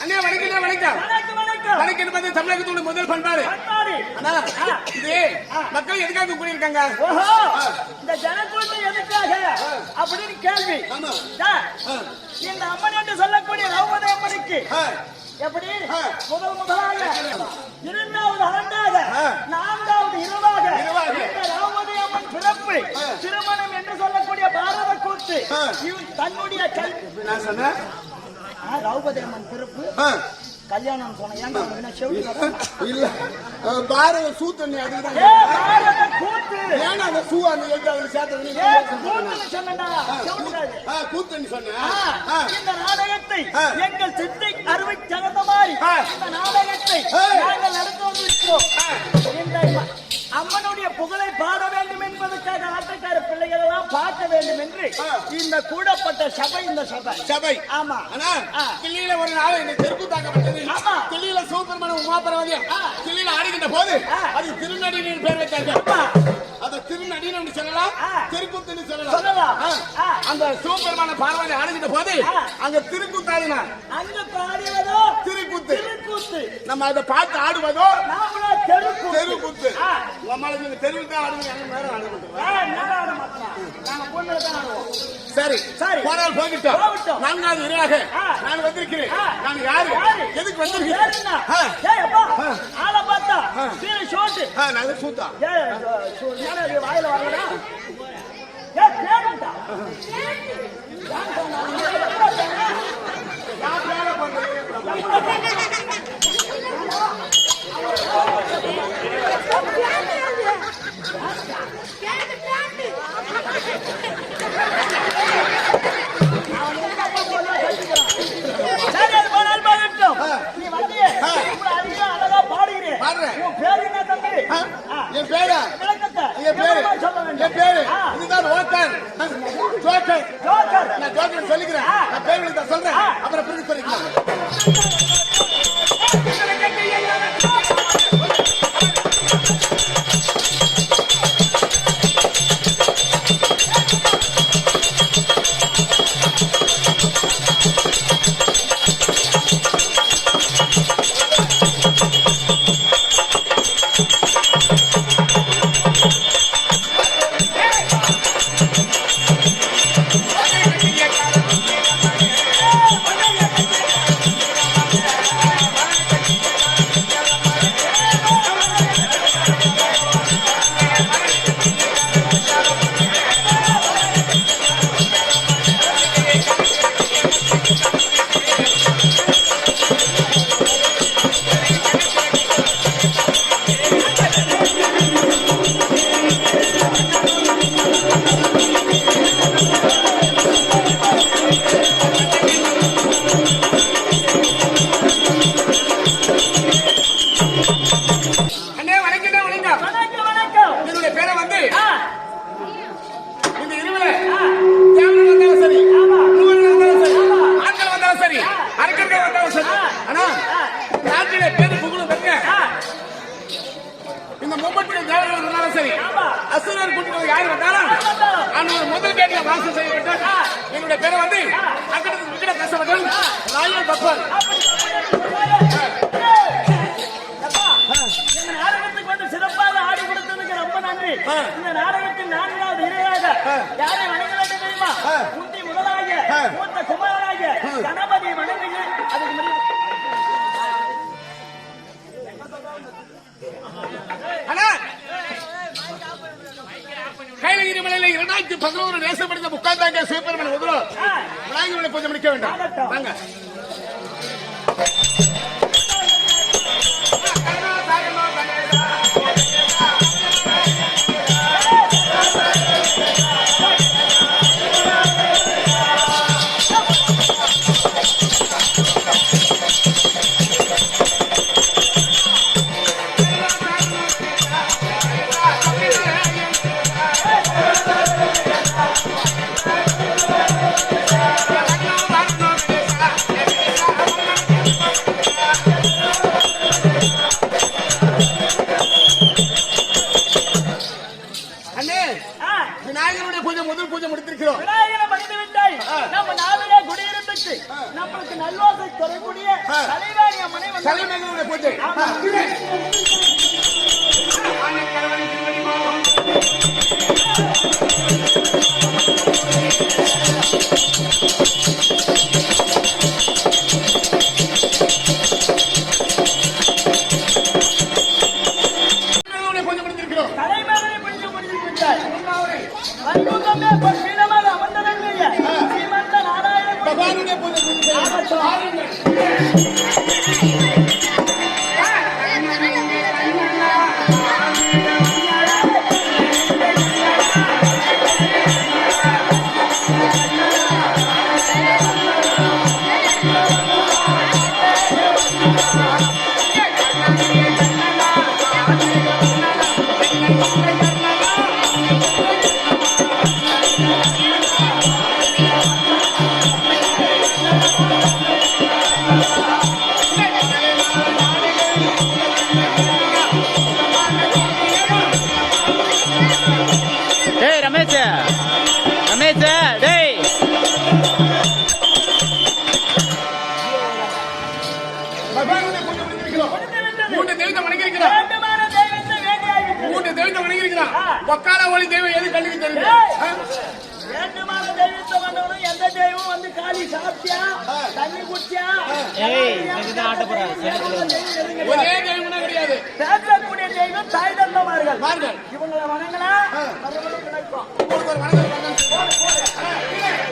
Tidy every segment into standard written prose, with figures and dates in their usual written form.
அண்ணா வணக்கம் வணக்கம் வணக்கம் வந்து தமிழகத்தோட முதல் பண்பாடு அண்ணா இது மக்கள் எதுக்காக கூடியிருக்காங்க இந்த ஜனக்கூட்டம் எதுக்காக அப்படின்னு கேள்வி இந்த அம்மன் என்று சொல்லக்கூடிய ரவுமதி அம்மனுக்கு எப்படி முதலாக இரண்டாவது ஆண்டாக நான்காவது இரவாக இந்த ரவுமதி அம்மன் பிறப்பு திருமணம் என்று சொல்லக்கூடிய பாரத கூத்து தன்னுடைய ரவுமதி அம்மன் பிறப்பு கல்யாணம் சொன்ன இல்ல பாரத சூத்தண்ணி அதுதான் ஏன்னா அந்த சூ அந்த கூத்தண்ணி சொன்ன இந்த நாடகத்தை எங்கள் சித்தை அறுவை சிறந்த மாதிரி இந்த நாடகத்தை நாங்கள் நடத்த வந்திருக்கிறோம். இந்த அம்மனுடைய புகழை பாட வேண்டும் என்பதற்காக ஆட்டக்கார பிள்ளைகள் எல்லாம் பார்க்க வேண்டும் என்று இந்த கூடப்பட்ட சபை இந்த சபை ஆமா கிள்ளியில ஒரு நாள் இந்த தெருக்கு தாக்கப்பட்டது கிள்ளியில சிவபெருமான உமாபரவதியம் கிள்ளியில ஆடுகின்ற போது அது திருநடின்னு பேர் வச்சாங்க. அத திருநடின்னு சொல்லலாம் திருக்குத்துன்னு சொல்லலாம். அந்த சிவபெருமான பார்வதி ஆடுகின்ற போது அங்க திருக்குத்தாடினா அங்க பாடியதோ திருக்குத்து நம்ம அதை பார்த்து ஆடுவதோ தெருக்குத்து. நம்மளுக்கு தெருவில் தான் ஆடுவோம். சரி சரி போனால் போகிட்டோம். நான்காவது இரவாக நான் வந்திருக்கிறேன். நான் யாரு எதுக்கு வந்திருக்கிறேன்? ஆளை பார்த்தா நாங்க சூத்தா வாயில வரலடா என் பேரு இதுதான் நான் ஜோக்கர் சொல்லிக்கிறேன். நான் பேருக்கு தான் சொல்றேன். அப்புறம் புரிஞ்சு சொல்லிக்கலாம். முதல் கேட்ல வாசம் செய்யப்பட்ட என்னுடைய பேரை வந்து அக்கடத்துக்கு பேசப்பட்ட ராயல் பக்வான். நாடகத்துக்கு வந்து சிறப்பாக ஆடி கொடுத்ததுக்கு ரொம்ப நன்றி. இந்த நாடகத்தின் நான்காவது இணையாக யாரை வணங்க வேண்டும் தெரியுமா? குந்தி முதலாகிய மூத்த குமாரனாகிய கணபதி வணங்குங்க. அதுக்கு கைலகிரி மலையில 2011 தேசப்படுத்த முக்காந்தாங்க சிவபெருமன் முதல்வர் விநாயகர்களை கொஞ்சம் முடிக்க வேண்டாம். வாங்க தலைவாணி அம்மனை வந்து தலைமையினுடைய பூஜை. ஆமா. ஆனைக்கரவனை திருவடி மாவம். கொஞ்சம் முடிஞ்சிருக்கிறோம். தலைமகனை பிடித்து முடித்துவிட்டார். வைகுந்தமே பீடமாக அமர்ந்ததற்குரிய ஸ்ரீமந்த நாராயண பகவானுடைய பூஜை ஆகட்டும். பாருங்கள். டேய் ரமேஷ் டேய் பகவானுடைய பூஜை முடிஞ்சிருக்கிறோம். மூன்று தெய்வத்தை வணங்கியிருக்கிறோம். வேண்டுமான தெய்வத்தை வேண்டியாகிவிட்டது. மூன்று தெய்வத்தை வணங்கியிருக்கிறான். ஒக்கால ஒளி தெய்வம் எது கண்ணுக்கு தெரியுது? வேண்டுமான தெய்வத்தை வந்தவனும் எந்த தெய்வம் வந்து காலி சாப்பிட்டியா தண்ணி குடிச்சியா ஒரே தெய்வம்னா கிடையாது. பேசக்கூடிய தெய்வம் தாய் தந்தமார்கள். பாருங்கள். இவங்களை வணங்கினா மறுபடியும் கிடைக்கும். உங்களுக்கு ஒரு வணக்கம் வணக்கம்.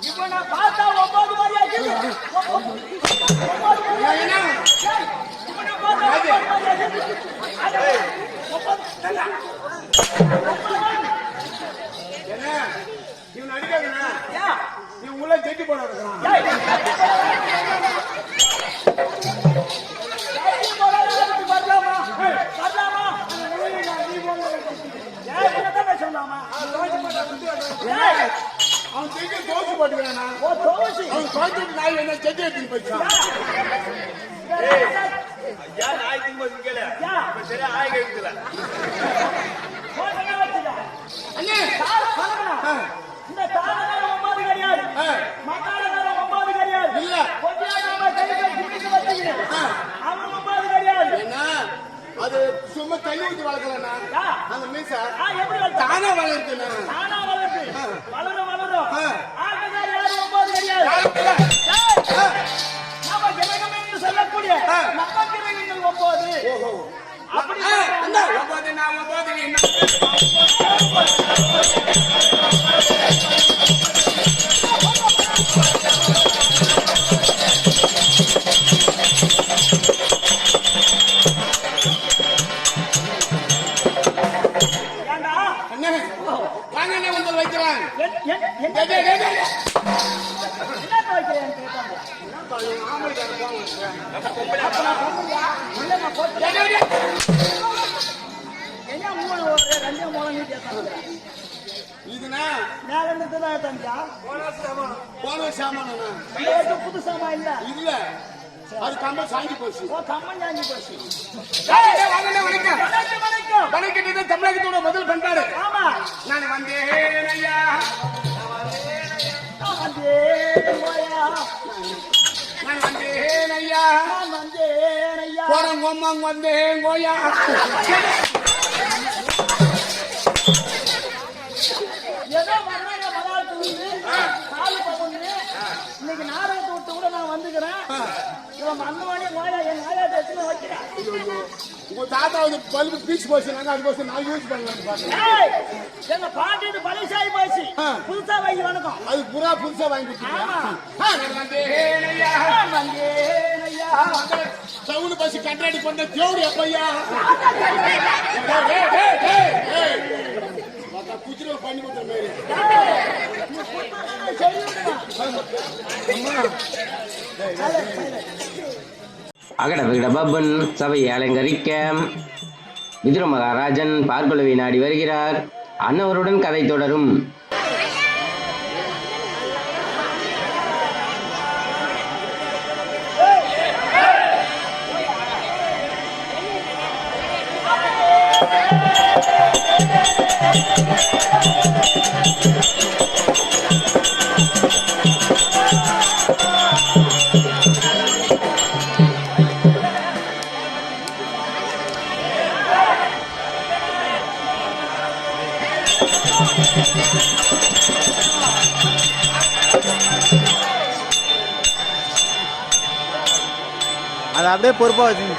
இப்போ நான் பார்த்தா 9 மாதிரி ஆகுது. 9 மாதிரி என்ன? இப்போ நான் பார்த்தா 9 மாதிரி ஆகுது. அட 9 என்ன இவன் அடிக்காதுண்ணா, யா இவன் உள்ள செட்டி போட இருக்கிறான். அவன் செட்டி தோச்சு போட்டுக்கிறானா, அவன் குழந்தைக்கு நாய் என்ன செட்டி எடுத்துட்டு போயிடுச்சான். அண்ணே இந்த தாரகார ஒம்பாது கிடையாது, மக்காரகார ஒம்பாது கிடையாது, இல்ல. கொஞ்சம் கைகள் குடிக்க வச்சுக்கிறேன், அவன் ஒம்பாது கிடையாது. என்ன அது சும்மா தண்ணி ஊற்றி வளர்க்கலண்ணா, அந்த மீச எப்படி வளர்த்தா? தானா வளர்க்குண்ணா. தானா வளர்த்து வளரும் ஆட்டக்கார யாரும் ஒம்பாது கிடையாது. நம்ம கிரகம் என்று சொல்லக்கூடிய நம்ம கிரகங்கள் 9. அப்படி அந்த ஒன்பது நான் ஒன்பது என்ன ஏண்டா அண்ணே வாங்க அண்ணே உங்கள் வைக்கிறான். என்ன வைக்கிறேன் கேட்டாங்க. என்ன மூணு ஒரு ரெண்டு மூணு நீ கேட்டாங்க. இதுனா மேல இருந்து தான் தஞ்சா போன சாமானா புது சாமா இல்ல. இல்ல, அது கம்ப சாங்கி போச்சு. ஓ கம்மன் ஜாங்கி போச்சு. வாங்க வணக்கம். வணக்கம். வணக்கத்தை தமிழகத்தோட முதல் பண்பாடு. ஆமா நான் வந்தேன் ஐயா, நான் வந்தேன் போயா, நான் வந்தேன் ஐயா, நான் வந்தேன் ஐயா. போறோம் கோமாங்க வந்தேன் கோயா. ஏதோ வர்றாங்க மலாட்டு காலு பகுந்து இன்னைக்கு நாடகத்தை விட்டு கூட நான் வந்துக்கிறேன். இவன் மன்னவானே போயா என் நாயாட்ட எத்தனை வைக்கிறேன். உங்க தாத்தா வந்து பல்பு பீச்சு போச்சு, நாங்க அதுக்கோசம் நான் யூஸ் பண்ணலாம்னு பார்த்தேன். ஏய், எங்க பாட்டு பழைசாயி போச்சு, புதுசா வை வணக்கம். அது புறா புதுசா வாங்கி ஆமா. சவுண்டு பஸ் கண்டாடி பண்ண தேவடி அப்பையா குதிரை பண்ணி கொடுத்த மாதிரி. அகட விகட பப்பன் சபையை அலங்கரிக்க விதுர மகாராஜன் பார்ப்பளவை நாடி வருகிறார். அன்னவருடன் கதை தொடரும். அதை அப்படியே பொறுப்பா வச்சுங்க.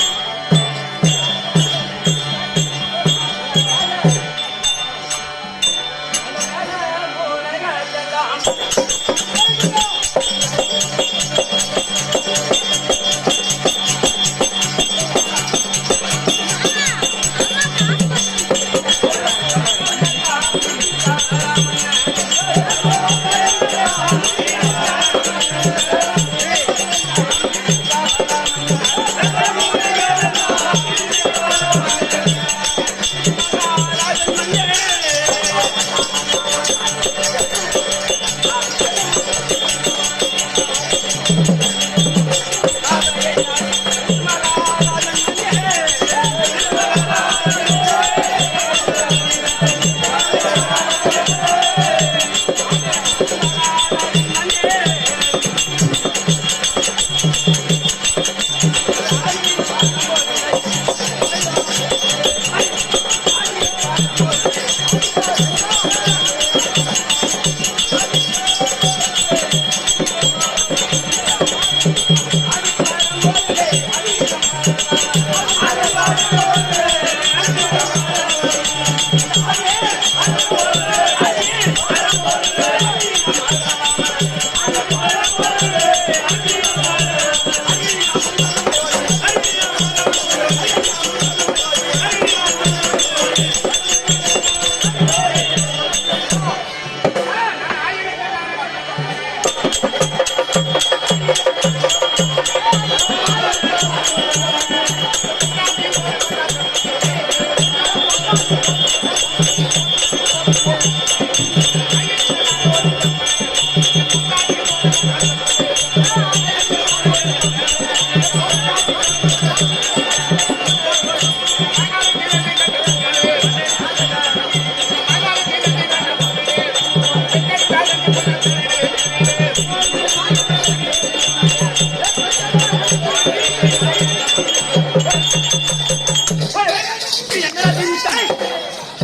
ஆ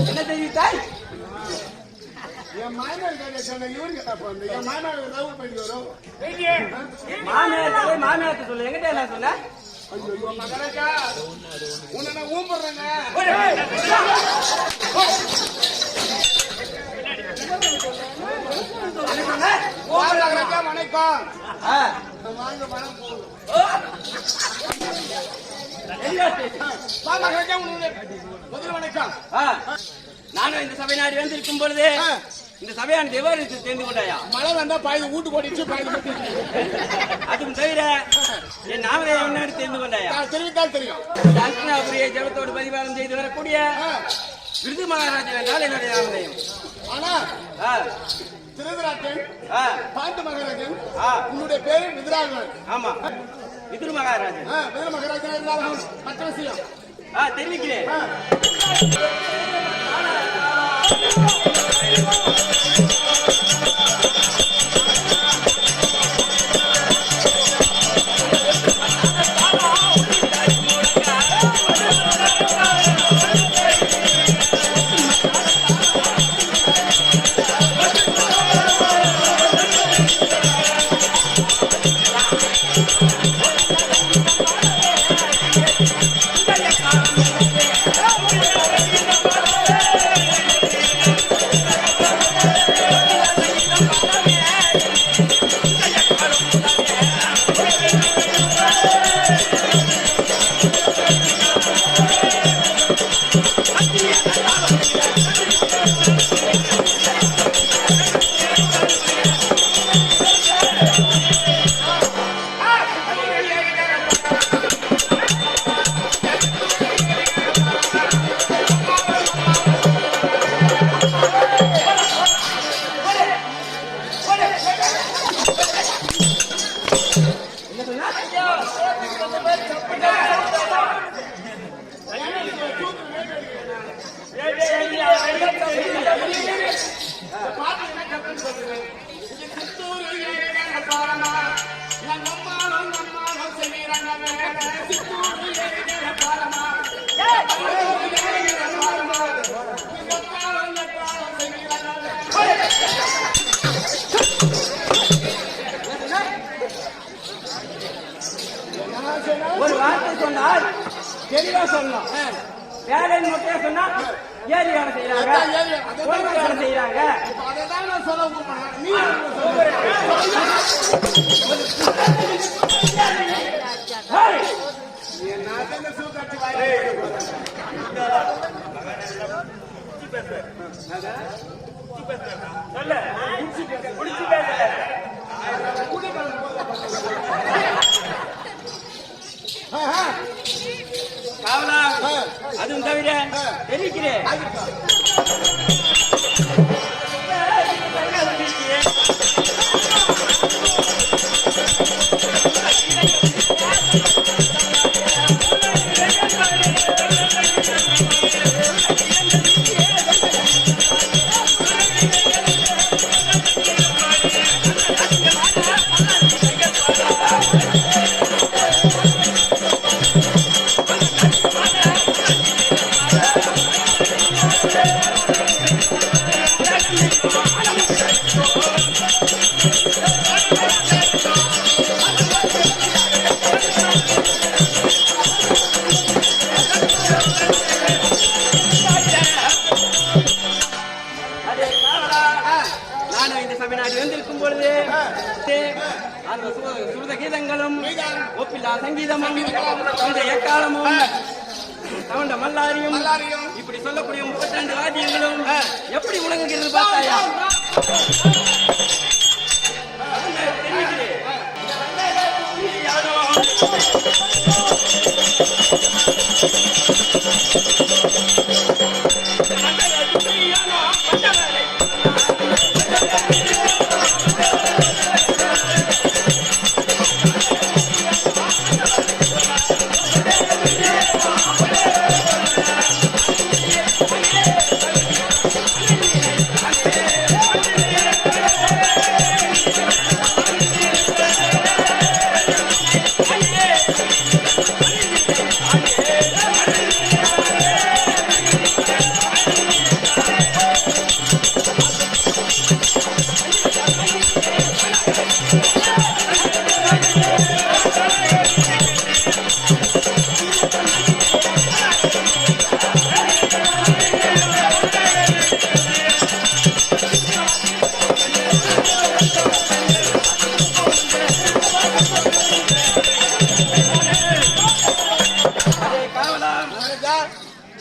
என்ன தெரிவித்தாய்? என் மாமனார் கதை சொன்ன இவருக்கு என்ன பண்ணு? என் மாமனார் ரவுல் பண்ணி வரும். மாமியார்ட்ட சொல்லு, எங்கிட்ட என்ன சொன்ன? ஐயோ, மகராஜா, உன்னை நான் ஊம்புறேங்க. மகராஜா, வணக்கம். வாங்க, மனம் போகுது. வா, மகராஜா, உன்னுடைய முதல் வணக்கம். நானும் இந்த சபை நாடி வந்து இருக்கும் பொழுது இந்த சபையான தேவாலயத்தை தெரிந்து கொண்டாயா? மழை வந்தா பாய்து வீட்டு போட்டிச்சு பாய்து அதுவும் தவிர என் நாமதை முன்னாடி தெரிந்து கொண்டாயா? தெரிவித்தால் தெரியும். தட்சிணாபுரியை ஜபத்தோடு பதிவாரம் செய்து வரக்கூடிய விருது மகாராஜன் என்றால் என்னுடைய நாமதயம். ஆனா திருதராட்டன் பாண்டு மகாராஜன் உன்னுடைய பேரு விதுராகவன். ஆமா, விதுரு மகாராஜன். விதுர மகாராஜன் இருந்தாலும் மற்ற விஷயம் தெரிவிக்கிறேன். ஒரு வார்த்தை சொன்னால் தெளிவா சொல்லணும். வேலைன்னு மட்டும் சொன்னா ஏறி வேலை செய்யறாங்க, ஒழுங்கு வேலை செய்யறாங்க. அதைதான் நான் சொல்ல போறேன். நீ என்ன சூத்தாச்சு காவலா, அதுவும் தவிர தெரிவிக்கிறேன். Hey! அந்த சுருத கீதங்களும் ஒப்பில்லா சங்கீதமும் இந்த எக்காலமும் தவண்ட மல்லாரியும் இப்படி சொல்லக்கூடிய 32 வாத்தியங்களும் எப்படி உலகுகிறது பார்த்தாயா?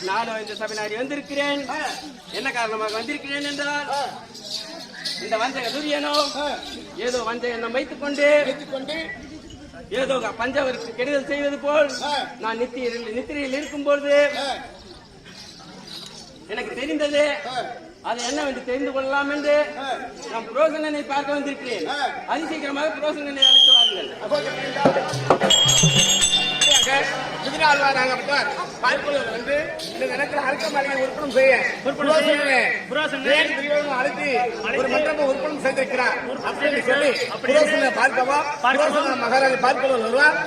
நானும் இந்த சபை நாடி வந்திருக்கிறேன். என்ன காரணமாக வந்திருக்கிறேன் என்றால் இந்த வஞ்சக துரியனோ ஏதோ வஞ்சகம் வைத்துக் கொண்டு ஏதோ பஞ்சவருக்கு கெடுதல் செய்வது போல் நான் நித்திரையில் இருக்கும் பொழுது எனக்கு தெரிந்தது அது என்னவென்று தெரிந்து கொள்ளலாம் என்று நான் புரோசனனை பார்க்க வந்திருக்கிறேன். அதிசீக்கிரமாக புரோசனனை அழைத்து வாருங்கள். வந்து இந்த நேரத்தில் அரக்க மாளிகை உற்பத்தி செய்ய அழைத்து ஒரு மண்டபம் உற்பத்தி செய்திருக்கிறார் அப்படின்னு சொல்லி புரோசனை பார்க்கவா மகாராஜா பார்க்க வருவார்.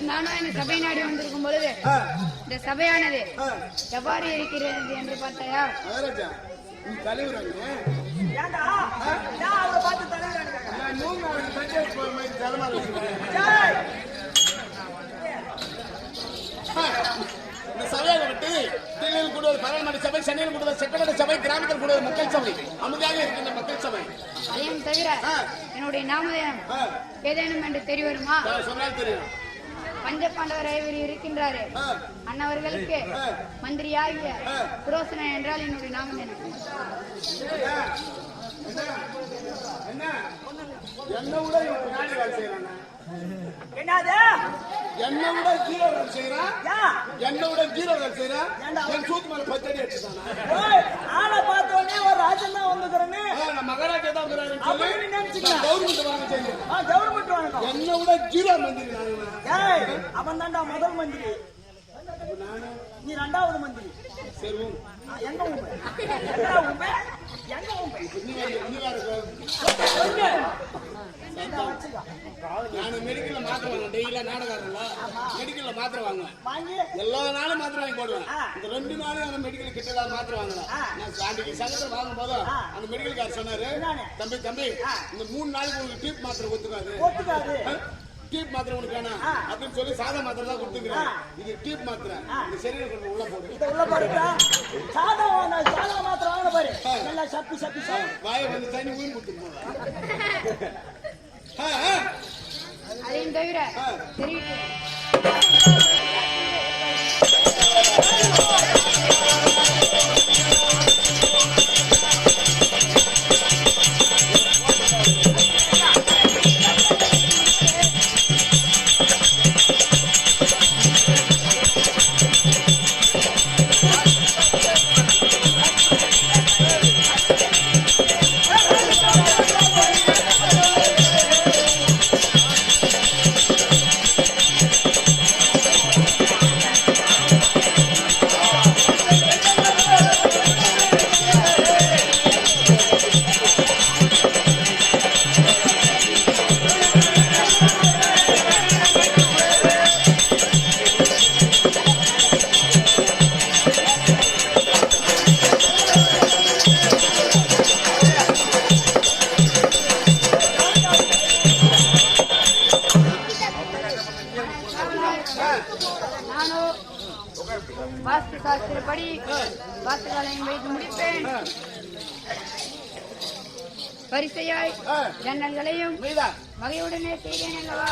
நானும் இந்த சபை நாடி வந்திருக்கும் பொழுது இந்த சபையானது எவ்வாறு இருக்கிறது என்று பார்த்தாயா? இந்த சபையாக விட்டு தில்லியில் கூட பரவல்மணி சபை, சென்னையில் கூட செட்டகட சபை, கிராமத்தில் கூட மக்கள் சபை, அமைதியாக இருக்கின்ற மக்கள் சபை. அதையும் தவிர என்னுடைய நாமதேயம் ஏதேனும் என்று தெரிய வருமா? சொன்னால் தெரியும். பஞ்ச பாண்டவர் ஐவர் இருக்கின்றாரு. அன்னவர்களுக்கு மந்திரியாகிய புரோசனை என்றால் என்னுடைய நாமம் என்ன? என்ன விட பின்னாடி வேலை செய்யறாங்க. என்னது? என்ன விட ஜீரோ வேலை செய்யறான். என்ன விட ஜீரோ வேலை செய்யறான். என் சூத்து மேல 10 அடி அடிச்சுட்டானா? ஆளை பார்த்த நானே ஒரு ராஜன் தான் வந்துக்கிறேன்னு நான் மகாராஜா தான் இருக்கிறாருன்னு சொல்லி அப்படி நீ நினைச்சுக்கலாம். கவர்மெண்ட் வாங்க செய்யுங்க. கவர்மெண்ட் வாங்கணும். என்னை விட ஜீரோ மந்திரி நானுங்க. ஏய், அவன் தான்டா முதல் மந்திரி, நீ ரெண்டாவது மந்திரி. சரி உன் எங்க உண்மை எங்கடா உண்மை எங்க உண்மை நீ வேற நான் மெடிக்கல்ல மாத்திரை வாங்க டெய்லியா நாடகாரங்களா மெடிக்கல்ல மாத்திரை வாங்குவேன். வாங்கி எல்லா நாளும் மாத்திரை வாங்கி போடுவேன். இந்த 2 நாளும் அந்த மெடிக்கல் கிட்ட மாத்திரை வாங்கல. நான் அன்னைக்கு சங்கத்தில் வாங்கும் போது அந்த மெடிக்கல் சொன்னாரு, தம்பி தம்பி இந்த 3 நாளுக்கு உங்களுக்கு டீப் மாத்திரை ஒத்துக்காது டீப் மாத்திரை உனக்கு வேணாம் அப்படின்னு சொல்லி சாதா மாத்திரை தான் கொடுத்துக்கிறேன். இது டீப் மாத்திரை இந்த சரீரம் கொண்டு உள்ள போடு. இத உள்ள போடுடா. சாதா மாத்திரை வாங்க பாரு. நல்லா சப்பி வாயை வந்து தண்ணி ஊறி கொடுத்துருக்கோம். அதையும் தவிர தெரிவிக்கிறேன். நானும் வாஸ்து சாஸ்திரப்படி வாஸ்துகாலையும் வைத்து முடிப்பேன். வரிசையாய் ஜன்னல்களையும் வகையுடனே செய்தேன் அல்லவா?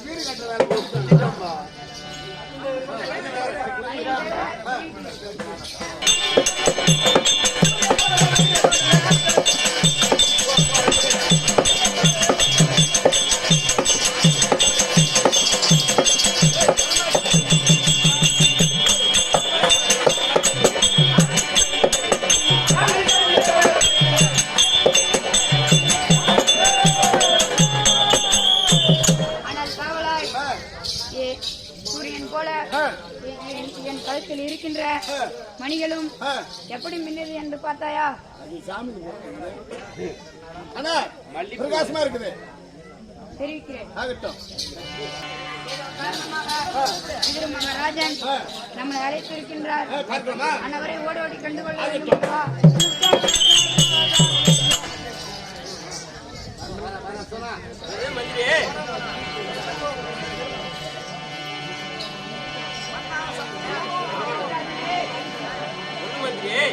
வீடு கட்டுற வேலை கொடுத்துட்டோம்பா. சூரியன் போல என் கழுத்தில் இருக்கின்ற மணிகளும் எப்படி மின்னது என்று பார்த்தாயா? அண்ணா பிரகாசமா இருக்குது. தெரிவிக்கிறேன். ஆகட்டும். இது மகாராஜன் நம்மளை அழைத்திருக்கின்றார். பார்க்கலாமா? அனைவரை ஓடி கண்டு கொள்ள வேண்டும். மந்திரியே மந்திரியே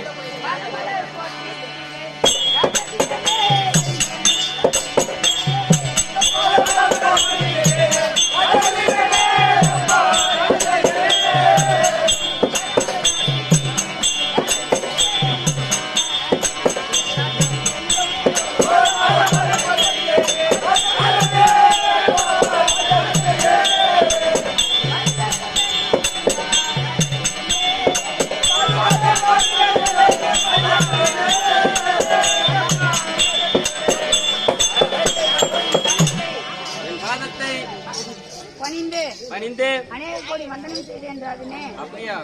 பணிந்து அநேக கோடி வந்தனம் செய்தேன் என்றாதுனே. அப்படியா?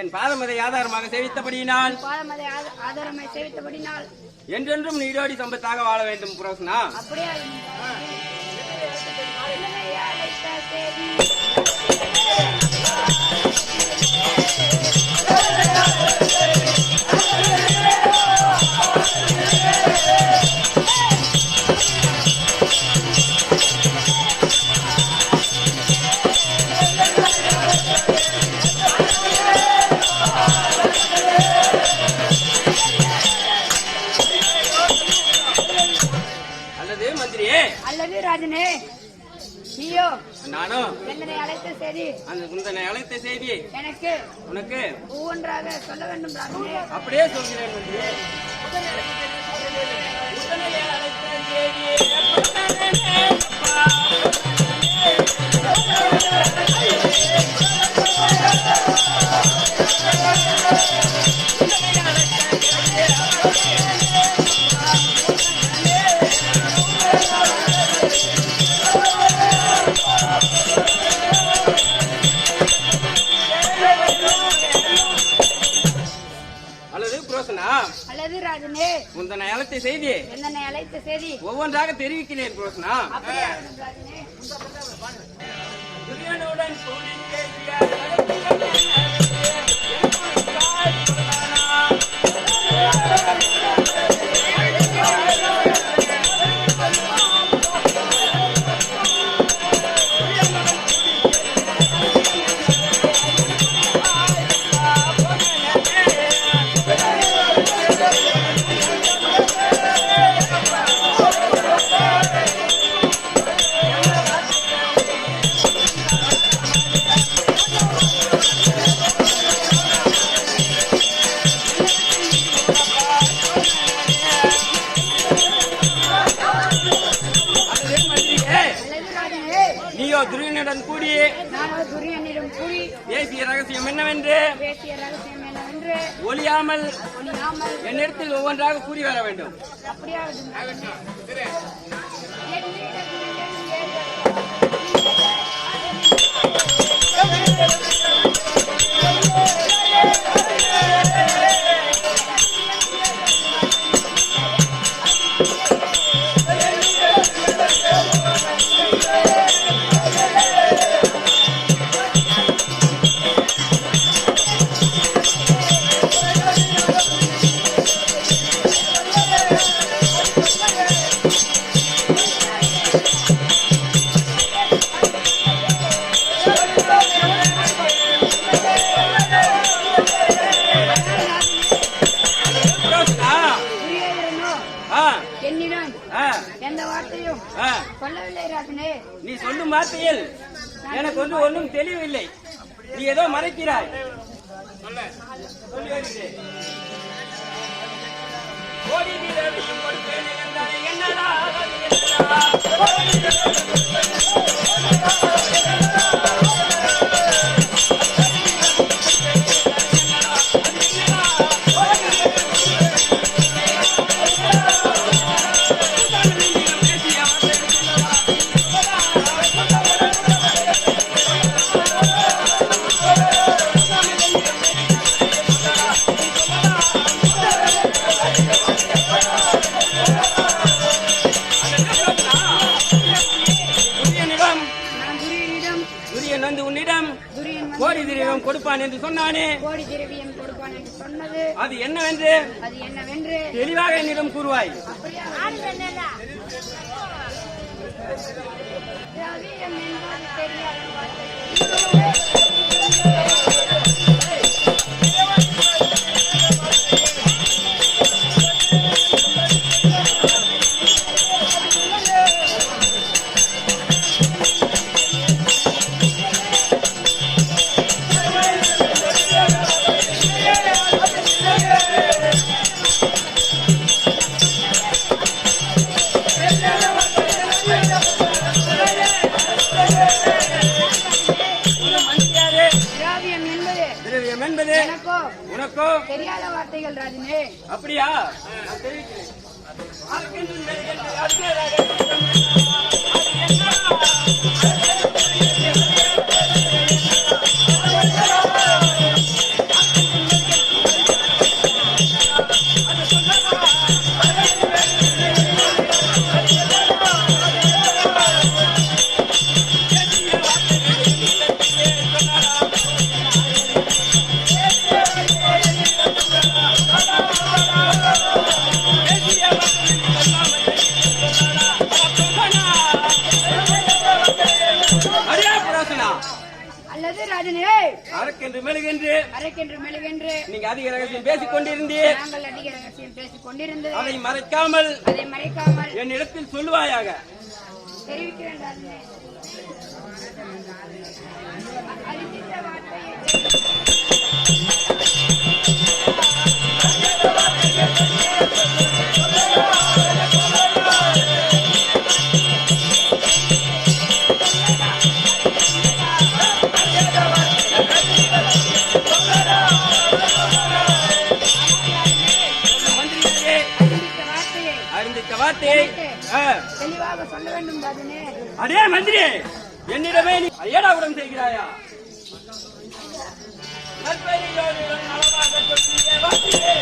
என் பாதமதை ஆதாரமாக சேவித்தபடியினால் என்றென்றும் நீரோடி சம்பத்தாக வாழ வேண்டும் புரோசனா. அப்படியே அல்லது ராஜனே நீயோ நானும் என்னை அழைத்த செய்தி அந்த உந்தனை அழைத்த செய்தி எனக்கு உனக்கு ஒவ்வொன்றாக சொல்ல வேண்டும் ராஜனே. அப்படியே சொல்கிறேன் மந்திரி. உந்தனை அழைத்த செய்தி அல்லது புரோசனா அல்லது ராஜனே உந்தனை அழைத்த செய்தி என்னை அழைத்த செய்தி ஒவ்வொன்றாக தெரிவிக்கிறேன் புரோசனா. அப்படியே ஆகட்டும் ராஜனே. துரியனுடன் கூடி பேசிய நீயோ துரியனுடன் கூடி நானோ துரியனிடம் கூறி பேசிய ரகசியம் என்னவென்று பேசிய ரகசியம் என்னவென்று ஒளியாமல் ஒளியாமல் என்னிடத்தில் ஒவ்வொன்றாக கூறி வர வேண்டும். அப்படியே ஆகட்டும். துரியோதனோ ஆ, என்னிடம் ஆ, எந்த வார்த்தையும் ஆ. சொல்லவில்லை ராஜனே. நீ சொல்லும் வார்த்தையில் எனக்கு ஒன்றும் தெளிவில்லை. நீ ஏதோ மறைக்கிறாய். சொல்லி வருகிறேன். கோடி வீரரையும் கொடுப்பேன் என்றாய், என்னடா அது என்னடா? துரியனிடம் நான் துரியனிடம் துரியன் வந்து உன்னிடம் துரியன் வந்து கோடி திரவியம் கொடுப்பான் என்று சொன்னானே, கோடி திரவியம் கொடுப்பான் என்று சொன்னது அது என்னவென்று அது என்னவென்று தெளிவாக என்னிடம் கூறுவாய். அப்படியே திரவியம் என்பது தெரியாத வார்த்தை. மந்தியாரே, திரவியம் என்பது திரவியம் என்பது எனக்கோ உனக்கோ தெரியாத வார்த்தைகள் ராஜனே. அப்படியா? நான் தெரிவிக்கிறேன். ஆர்க்கென்று மெருகென்று அர்த்தராக அரியா புரோசனா, அல்லது ராஜனே அரக்கென்று மெழுகென்று அரைக்கென்று மெழுகென்று நீங்க அதிக ரகசியம் பேசிக் கொண்டிருந்தீர். நாங்கள் அதிக ரகசியம் பேசிக் கொண்டிருந்தது அதை மறைக்காமல் அதை மறைக்காமல் என்னிடத்தில் சொல்லுவாயாக. தெரிவிக்கிறேன் ராஜனே. அளித்த வார்த்தையை அறிந்தித்த வார்த்தையை தெளிவாக சொல்ல வேண்டும் ராஜனே. அடே மந்திரி, என்னிடமே நீ ஏடாகுடம் செய்கிறாயா? நற்பெரியோரிடம் நலமாக சொல்லிய வார்த்தையே,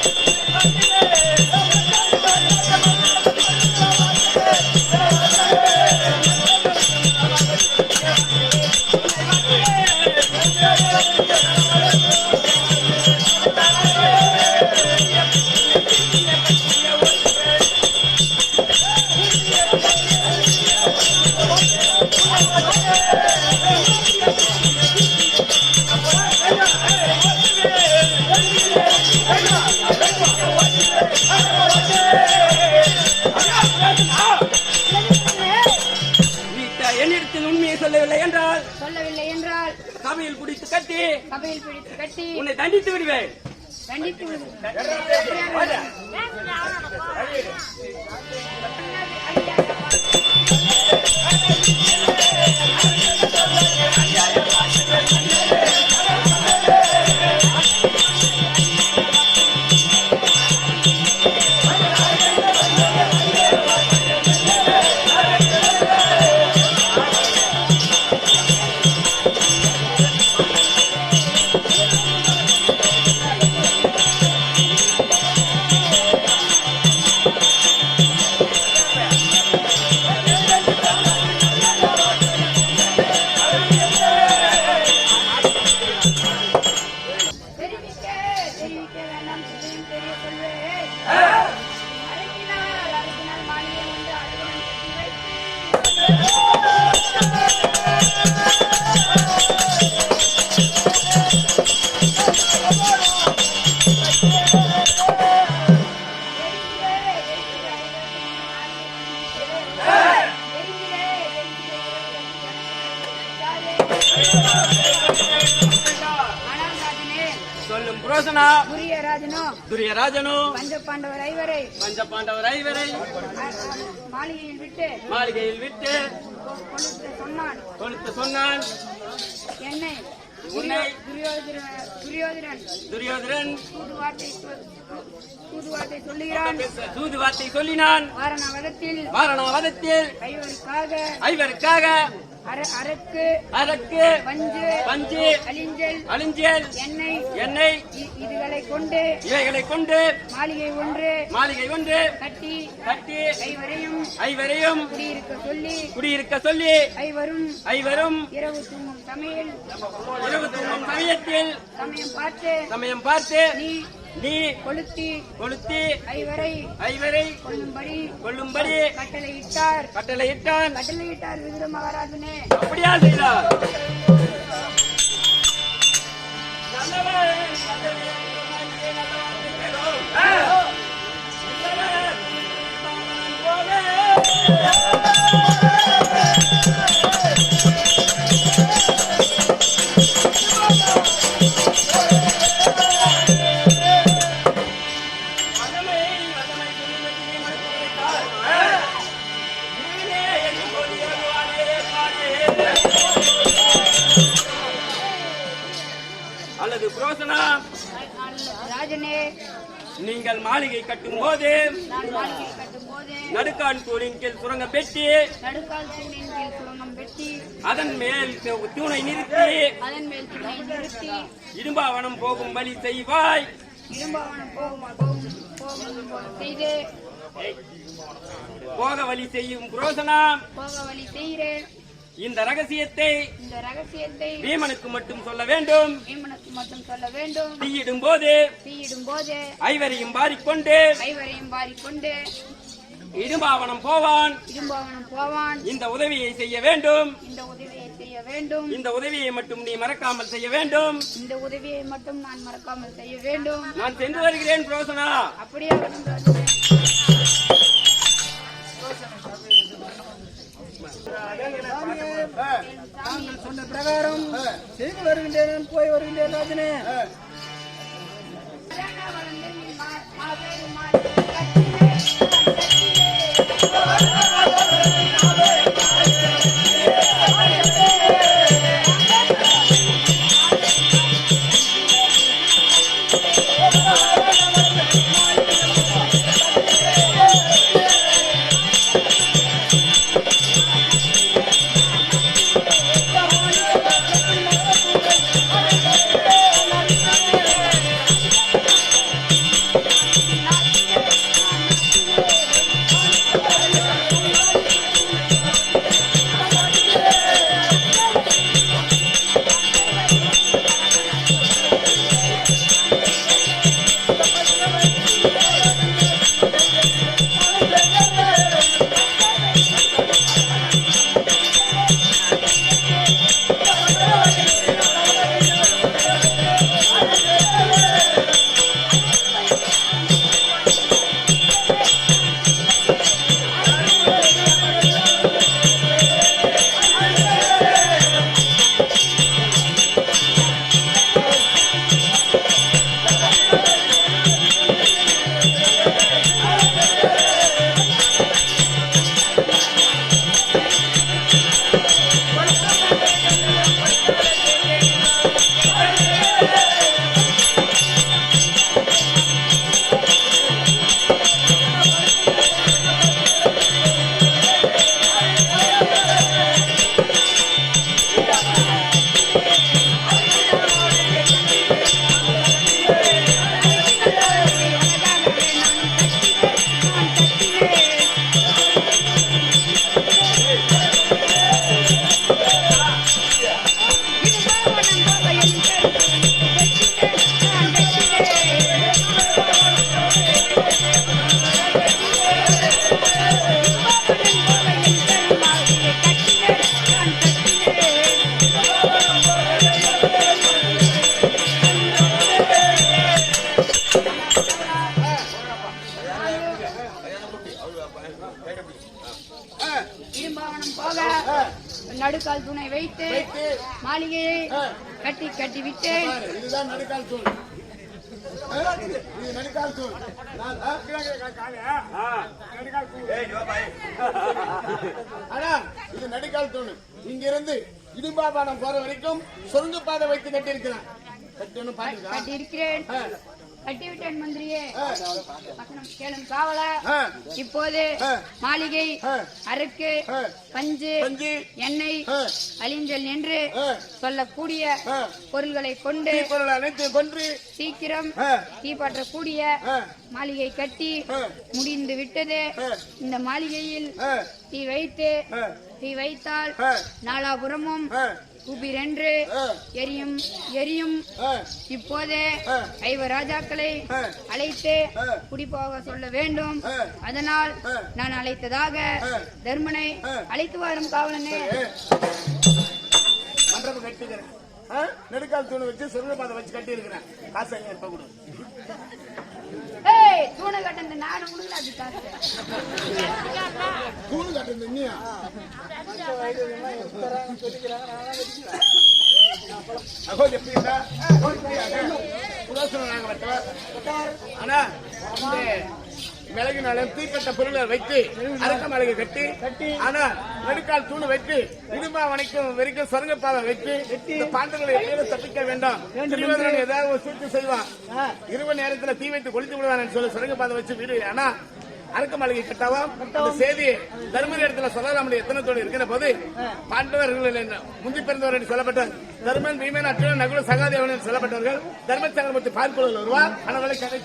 என்னிடத்தில் உண்மையை சொல்லவில்லை என்றால் சபையில் பிடித்து கட்டி உன்னை தண்டித்து விடுவேன். கண்டித்து விடு. தெரிவிக்க வேண்டாம், சிதையும் தெரிய சொல்வேன். அழைக்கினால் மாளிகை ஒன்று அழகுடன் கட்டி வைத்து சொல்லும் புரோசனா துரியராஜனோ பஞ்சபாண்டவர் ஐவரை மாளிகையில் விட்டு கொடுத்து சொன்னான். என்னை துரியோதரன் தூது வார்த்தை சொல்லினான். வாரணாவதத்தில் ஐவருக்காக அரக்கு பஞ்சு அழிஞ்சல் எண்ணெய் இவைகளை கொண்டு மாளிகை ஒன்று கட்டி ஐவரையும் குடியிருக்க சொல்லி ஐவரும் இரவு தூங்கும் சமயத்தில் சமயம் பார்த்து நீ கொளுத்தி ஐவரை கொல்லும்படி கட்டளையிட்டான். விதுர மகாராஜனே. அப்படியா செய்தார்? அல்லது புரோசனா ராஜனே, நீங்கள் மாளிகை கட்டும் போது நடுக்கால் தூணின் கீழ் சுரங்கம் பெட்டி அதன் மேல் தூணை நிறுத்தி இடும்பாவனம் போகும் வழி செய்வாய். போக வழி செய்யும் புரோசனா இந்த ரகசியத்தை பீமனுக்கு மட்டும் சொல்ல வேண்டும். தீயிடும் போது ஐவரையும் பாரிக்கொண்டு இடும்பாவனம் போவான். இந்த உதவியை செய்ய வேண்டும். இந்த உதவியை மட்டும் நீ மறக்காமல் செய்ய வேண்டும். நான் சென்று வருகிறேன் புரோசனா. அப்படியே தாங்கள் சொன்ன பிரகாரம் செய்து வருகின்றேன், போய் வருகின்றேன் ராஜனே. இரும்பாவனம் போக நடுக்கால் துணை வைத்து மாளிகையை கட்டி கட்டி விட்டேன். இதுதான் நடுக்கால் தூண். இது நடுக்கால் தூண். ஆனா இது நடுக்கால் தூண். இங்கிருந்து இடும்பாவனம் போற வரைக்கும் சுரங்க பாதை வைத்து கட்டி இருக்கிறான். கட்டி இருக்கிறேன், கட்டிவிட்டேன் மந்திரியே. வசனம் கேளும் காவல. இப்போது மாளிகை அரக்கு பஞ்சு எண்ணெய் அழிஞ்சல் என்று சொல்லக்கூடிய பொருள்களை கொண்டு சீக்கிரம் தீப்பற்றக்கூடிய மாளிகை கட்டி முடிந்து விட்டது. இந்த மாளிகையில் தீ வைத்தால் நாலாபுரமும் உபிரென்று எரியும். இப்போதே 5 ராஜாக்களை அழைத்து குடிபோக சொல்ல வேண்டும். அதனால் நான் அழைத்ததாக தர்மனை அழைத்து வரும் காவலனே. மண்டபம் கட்டிக்கிறேன், நெடுக்கால் தூணை வச்சு சொர்க்க பாதை வச்சு கட்டி இருக்கிறேன். காசு எங்க இருக்க கூடாது. தூணை கட்ட நாடு முடியாது. தூணு கட்டுறது இன்னியா ஆனா மிளகினாலும் தீக்கட்ட பொருளை வைத்து அரக்க மலையை கட்டி ஆனா நெடுக்கால் தூணு வைத்து இடும்பா வரைக்கும் சொரங்கப்பாவை வைத்து பாண்டவர்களை வெளியில தப்பிக்க வேண்டாம். ஏதாவது ஒரு சூழ்ச்சி செய்வான். இரவு நேரத்துல தீ வைத்து கொளுத்து விடுவான் சொல்லி சொரங்கப்பாதை வச்சு வீடு. ஆனா அரக்க மலையை கட்டாவும் அந்த செய்தியை தர்மர் இடத்துல சொல்லலாம். எத்தனை தோடு இருக்கிற போது பாண்டவர்கள் முந்தி பிறந்தவர் என்று சொல்லப்பட்டார். தர்மன் பீமன் அர்ஜுனன் நகுல சகாதேவன் என்று சொல்லப்பட்டவர்கள் தர்ம சக்கரவர்த்தி பார்க்கொள்ள வருவார். ஆனால் கதை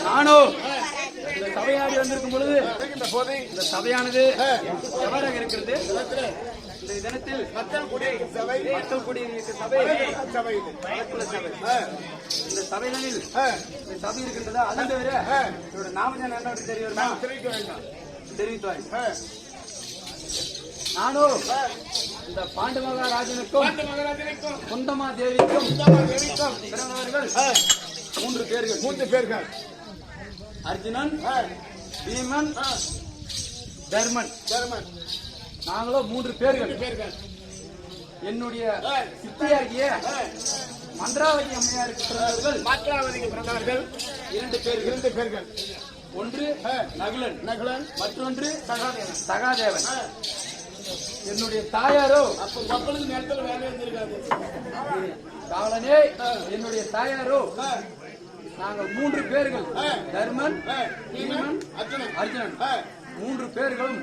நானும் இந்த சபையாடி வந்திருக்கும் பொழுது வருகின்ற போது இந்த சபையானது எவ்வாறாக இருக்கிறது? இந்த தினத்தில் மக்கள் குடியிருக்கும் சபை மக்கள் குடியிருக்கும் சபை சபை இது. வழக்குள்ள சபை. இந்த சபைகளில் இந்த சபை இருக்கின்றதா? அதை தவிர இதோட நாமஜன் என்ன தெரியும் தெரிவிக்க வேண்டாம். தெரிவித்தாய். நானும் இந்த பாண்டு மகாராஜனுக்கும் பாண்டு மகாராஜனுக்கும் குந்தமா தேவிக்கும் தெரிவிக்கும் பிறந்தவர்கள் 3 பேர்கள். 3 பேர்கள். அர்ஜுனன், பீமன், தர்மன். ஜெர்மன் நாங்களும் 3 பேர்கள். பேர்கள். என்னுடைய சித்தியாகிய மந்திராவதி அம்மையாருக்கு பிறந்தவர்கள் மாற்றாவதிக்கு பிறந்தவர்கள் 2 பேர்கள். 2 பேர்கள். ஒன்று நகுலன், நகுலன், மற்றொன்று சகாதேவன். சகாதேவன். என்னுடைய தாயாரோ அப்ப மக்களுக்கு நேரத்தில் வேலை இருந்திருக்காது. காவலனே, என்னுடைய தாயாரோ நாங்கள் 3 பேர்கள். தர்மன், பீமன், அர்ஜுனன். அர்ஜுனன் 3 பேர்களும்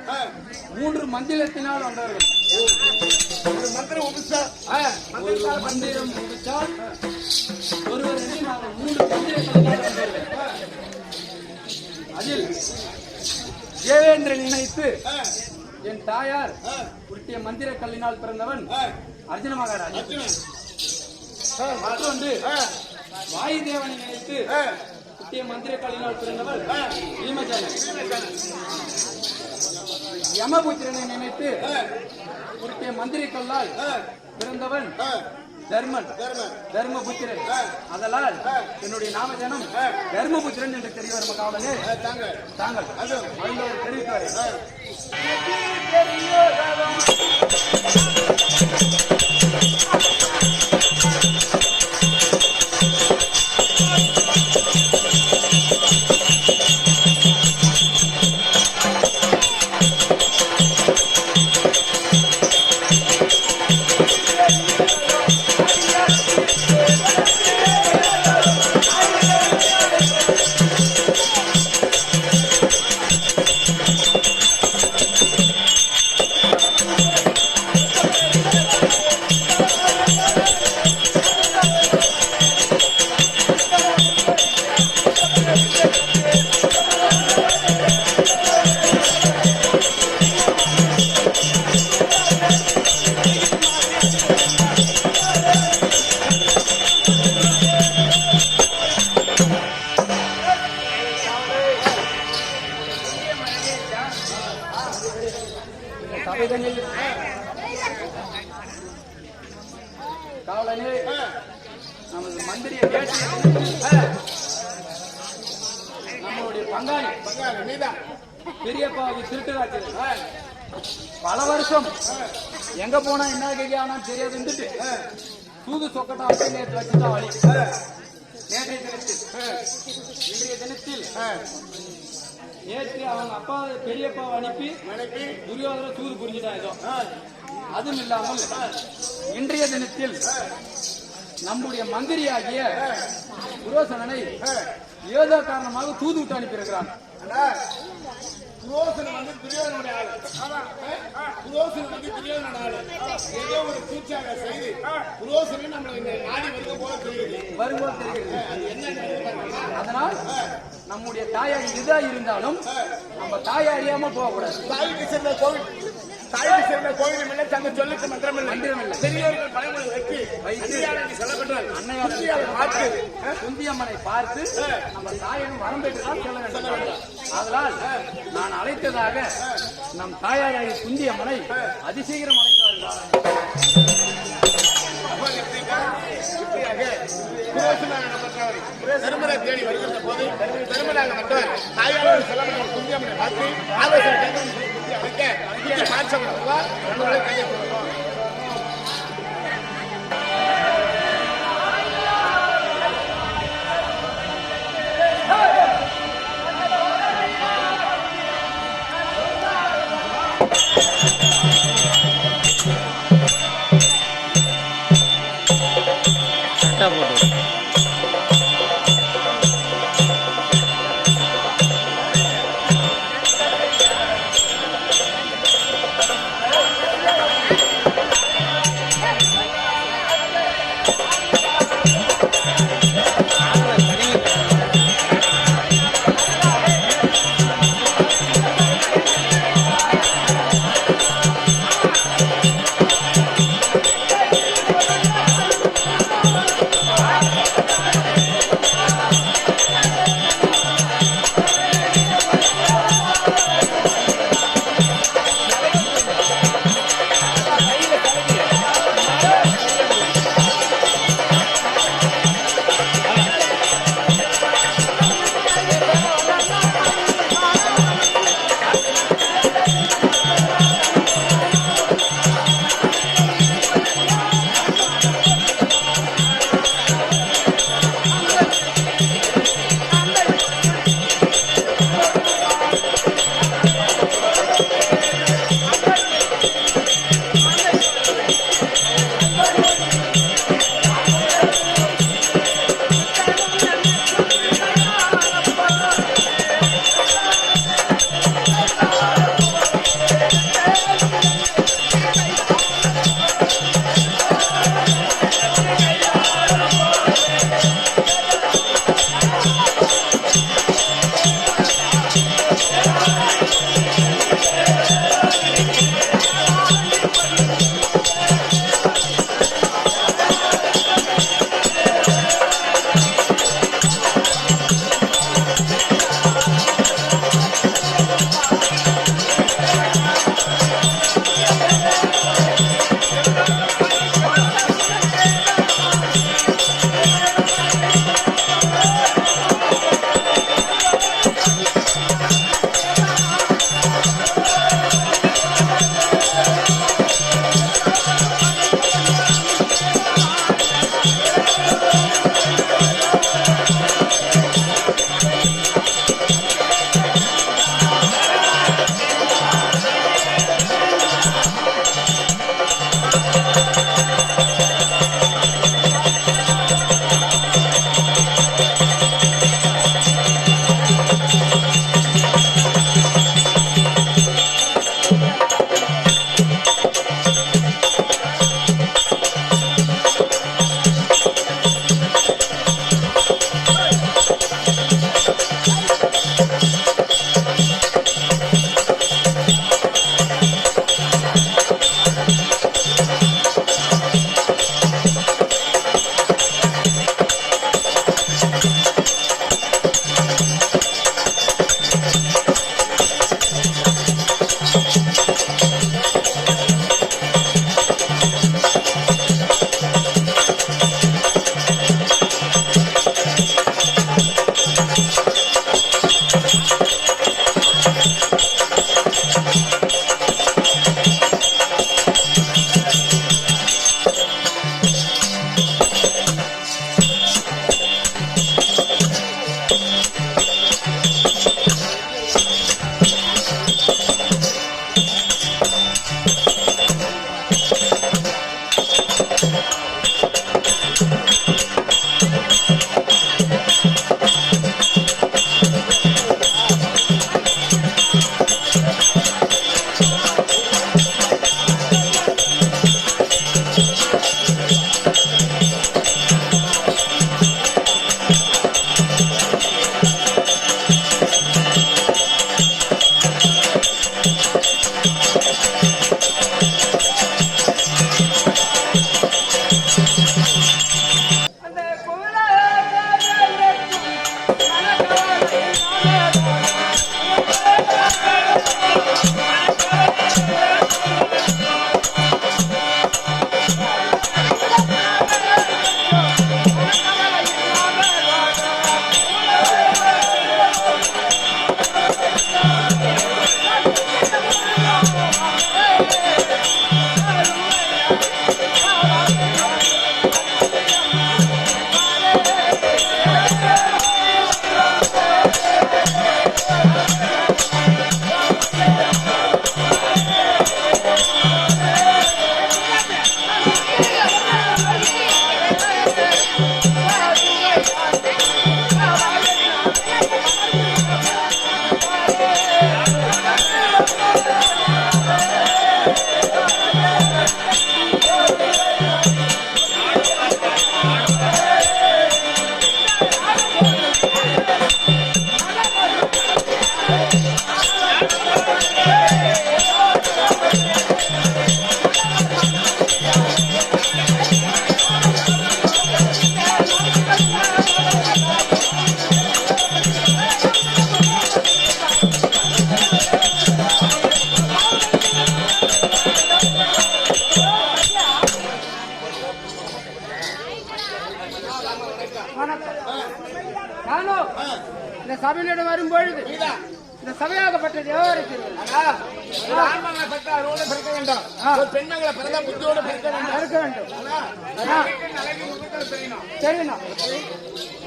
3 மந்திரத்தினால் வந்தவர்கள். ஒரு மந்திரம் உபசா ஒரு மந்திரம் முடித்தால் ஒருவர் என்று நாங்கள் 3 மந்திரத்தினால் வந்தவர்கள். அதில் தேவேந்திரன் நினைத்து என் தாயார் உருட்டிய மந்திர கல்லினால் பிறந்தவன் அர்ஜுன மகாராஜ். மற்றொன்று வாயுதேவனை நினைத்து உருட்டிய மந்திர கல்லினால் பிறந்தவள் பீமஜனன். யமபுத்திரனை நினைத்து உருட்டிய மந்திர கல்லால் பிறந்தவன் தர்மன், தர்மபுத்திரன். அதனால் என்னுடைய நாமஜனம் தர்மபுத்திரன் என்று தெரிய வரும். காவலனே, தாங்கள் மருந்தவர் தெரிவித்தார். சபைதனில் காவலனே, நமது மந்திரிய நம்மளுடைய பங்காளி நீதான் பெரியப்பாவை திருட்டுராட்சி பல வருஷம் எங்க போனா என்ன கேட்கானா தெரியாது இருந்துட்டு தூது சொக்கட்டா வச்சு நேற்று வச்சுதான் வழி. நேற்றைய தினத்தில் இன்றைய தினத்தில் நேற்று அவங்க அப்பா பெரியப்பாவை அனுப்பி துரியோதன தூது புரிஞ்சுட்டான். ஏதோ அதுவும் இல்லாமல் இன்றைய தினத்தில் நம்முடைய மந்திரியாகிய புரோசனனை ஏதோ காரணமாக தூது விட்டு அனுப்பியிருக்கிறான். புரோசனம் வந்து துரியோதனுடைய ஆளு. புரோசனம் வந்து துரியோதனுடைய ஆளு. ஏதோ ஒரு சூழ்ச்சியாக செய்து புரோசனை நம்மளை இந்த நாடி வருக போல தெரியுது. வரும்போது தெரிகிறது. அதனால் நம்முடைய தாயாடி இதா இருந்தாலும் நம்ம தாய் அறியாம போகக்கூடாது. தாய்க்கு சேர்ந்த கோவில், தாய்க்கு சேர்ந்த கோவிலும் இல்லை, தங்க சொல்லுக்கு மந்திரம் இல்லை. பெரியவர்கள் பழமொழி வைத்து சொல்லப்பட்டால் அன்னையாளை பார்த்து குந்தியம்மனை பார்த்து நம்ம தாயிடம் வரம் பெற்றுதான் சொல்ல வேண்டும். அதனால் நான் அழைத்ததாக நம் தாயாராகிய குந்தியம்மனை அதிசீக்கிரம் அழைத்தார்கள். தர்மரை தேடி வருகின்ற போது தர்மராக வந்தவர் தாயாளர் சொல்லப்பட்ட குந்தியம்மனை பார்த்து ஆலோசனை கேட்க நம்மளோட கையை கொடுப்போம். நானும் இந்த சபையிலிடம் வரும்பொழுது இந்த சபையாகப்பட்டது எவருக்கு ஒரு ஆண்மகனை பெற்ற அருளோடு பிறக்க வேண்டும். ஒரு பெண்மகளை பிறந்த புத்தியோடு பிறக்க வேண்டும். இருக்க வேண்டும். அழகு முகத்தில் தெரியணும்.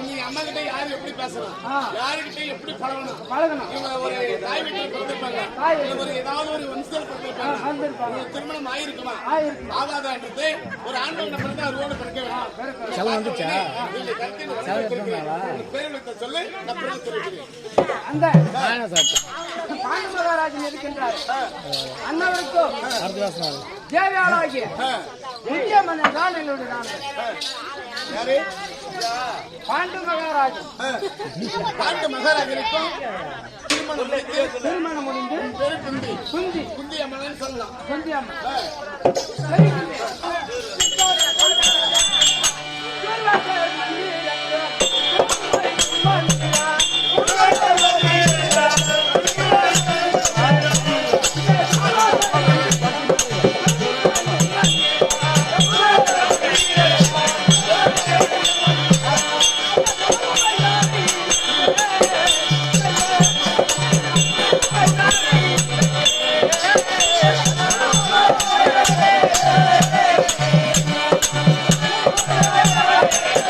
நீ அம்மா கிட்ட யாரு எப்படி பேசணும், யாருக்கிட்ட எப்படி பழகணும். இவங்க ஒரு தாய் வீட்டில் பிறந்திருப்பாங்க, ஒரு ஏதாவது ஒரு வம்சத்தில் பிறந்திருப்பாங்க. திருமணம் ஆயிருக்குமா ஆகாதான்றது ஒரு ஆண்மகனை பிறந்த அருளோடு பிறக்க வேண்டும். பேர் வைத்த சொல்லு நான் பிறகு சொல்லிக்கிறேன். அந்த பாண்டு மகாராஜன் இருக்கின்றார். அன்னவருக்கும் தேவையாளாகிய நித்தியமன்னன் தான் என்னுடைய நாமம். யாரு? பாண்டு மகாராஜன். பாண்டு மகாராஜனுக்கும் திருமணம் முடிந்து பேரு குந்தி. குந்தி குந்தி அம்மன் சொல்லலாம். குந்தி அம்மா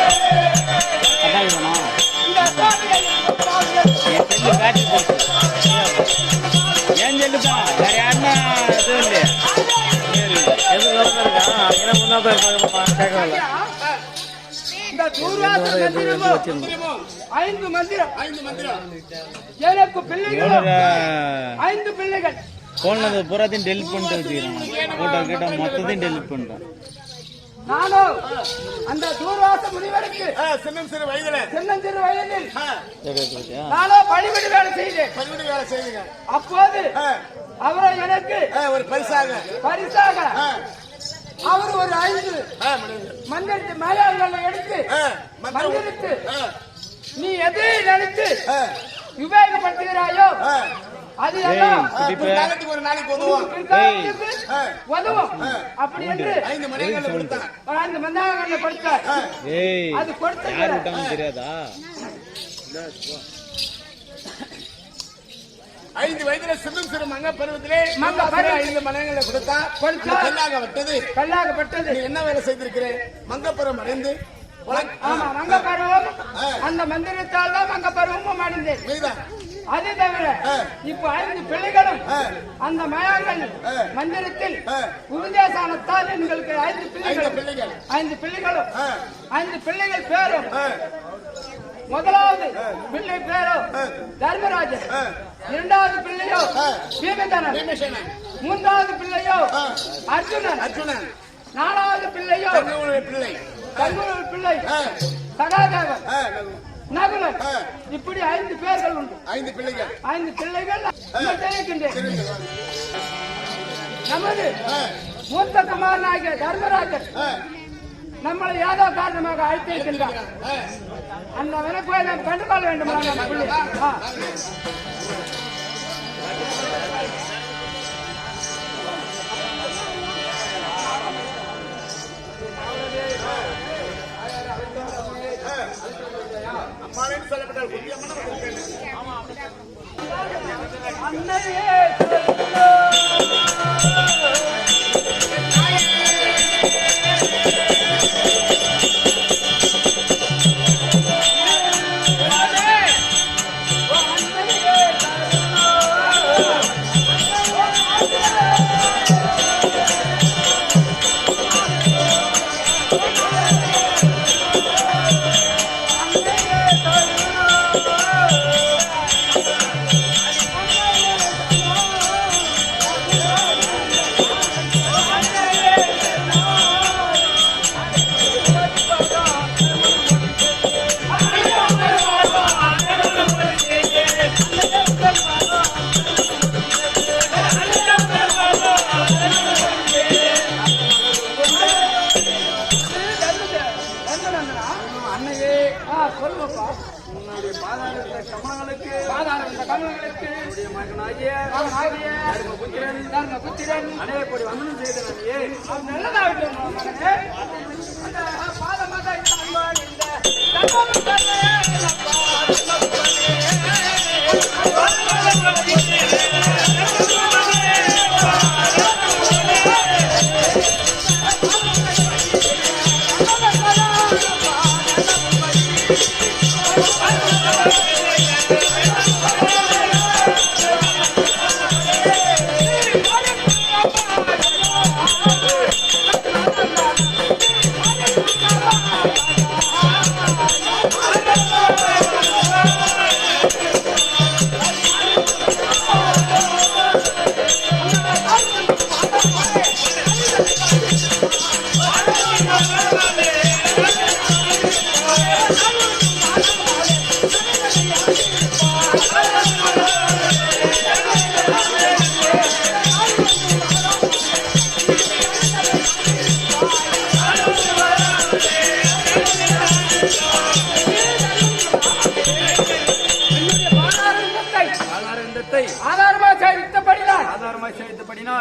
Hey! கேட்கல. இந்த தூர்வாச மந்திரமும் மந்திரமும் 5 மந்திரம் 5 மந்திரம் எனக்கு பிள்ளைகளும் 5 பிள்ளைகள். போனது பூராத்தையும் டெலிட் பண்ணிட்டு வச்சுக்கிறேன். போட்டோ கிட்ட மொத்தத்தையும் டெலிட் பண்ணிட்டேன். நானும் அந்த தூர்வாச முனிவருக்கு சிறு வயதுல சின்னஞ்சிறு வயதில் சரி ஓகே. நானும் பணிவிடு வேலை செய்தேன். பள்ளிக்கூட வேலை செய்யுங்க. அப்போது அவரை எனக்கு ஒரு பரிசாக அவர் ஒரு 5 மந்திரத்து மேலாளர்களை எடுத்து மந்திரித்து நீ எதை நினைத்து உபயோகப்படுத்துகிறாயோ அது எல்லாம் ஒரு நாளைக்கு உதவும். உதவும். அப்படி என்று 5 மணிகளை கொடுத்தார். 5 மந்திரங்களை கொடுத்தார். ஏய் அது கொடுத்து யார் விட்டாங்கன்னு தெரியாதா? 5 வயதுல சிறு மங்க பருவத்திலே 5 மணிகளை கொடுத்தா கல்லாகப்பட்டது. நீ என்ன வேலை செய்திருக்கிறேன்? மங்கப்பருவம் அடைந்து ஆமா மங்கப்பருவம் அந்த மந்திரத்தால் தான் மங்கப்பருவமும் அடைந்தேன். அது தவிர இப்ப 5 பிள்ளைகளும் அந்த மயாங்கள் மந்திரத்தில் உபதேசத்தால் எங்களுக்கு 5 பிள்ளைகள் 5 பிள்ளைகளும் 5 பிள்ளைகள் பேரும் முதலாவது பிள்ளை பேரோ தர்மராஜன், இரண்டாவது பிள்ளையோ பீமசேனன், மூன்றாவது பிள்ளையோ அர்ஜுனன், நாலாவது பிள்ளையோ தங்குலூர் பிள்ளை சகாதேவன், நகுலன். இப்படி 5 பேர்கள் உண்டு. 5 பிள்ளைகள் தெரிவிக்கின்றேன். நமது மூத்த குமாரனாகிய தர்மராஜன் நம்மளை ஏதோ காரணமாக அழைத்திருக்கின்றார். அந்த வினப்பை நாம் கண்டுகொள்ள வேண்டும்.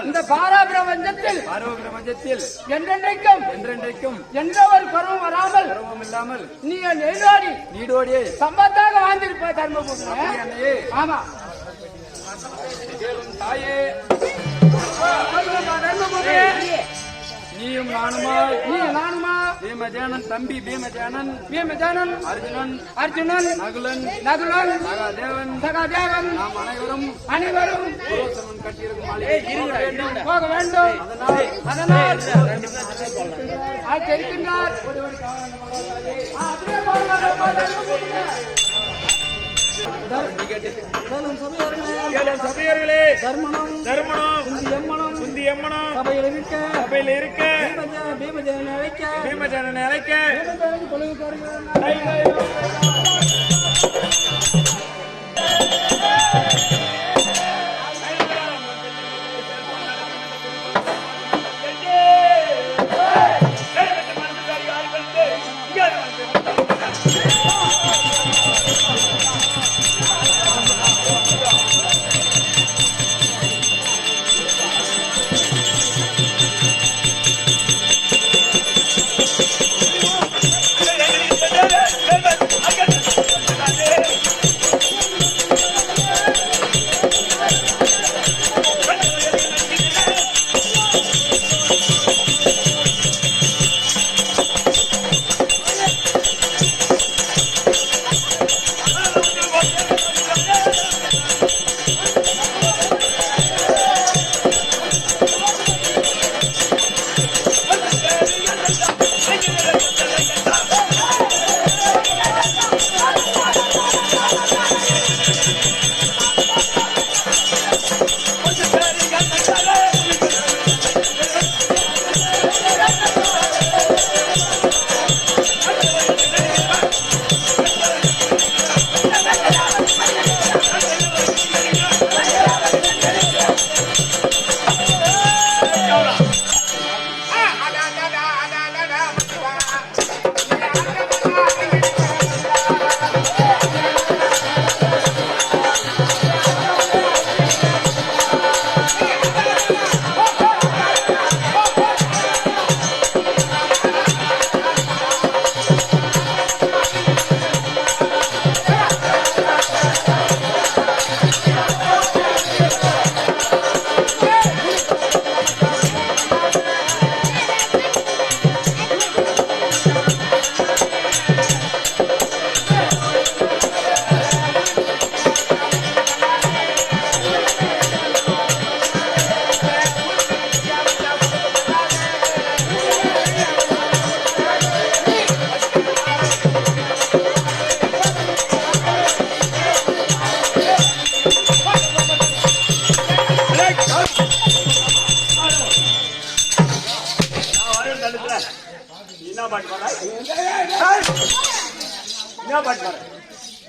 இந்த பாராபிரபஞ்சத்தில் என்றென்றைக்கும் என்ற ஒரு குறவும் வராமல் நீ நீடோடி சம்பத்தாக வாழ்ந்திருப்ப தர்மபுரி. ஆமா தாயே தர்மபுரி, நீயும் நானுமா பீமஜானன் தம்பி பீமஜானன் அர்ஜுனன் நகுலன் சகாதேவன் நாம் அனைவரும் புரோசமன் கட்டியிருக்கும் மாளிகை போக வேண்டும். அதனால் தெரிவிக்கின்றார். சபையர்களே, தர்மனம் குந்தி எம்மனம் சபையில் இருக்க பீமஜானனை அழைக்க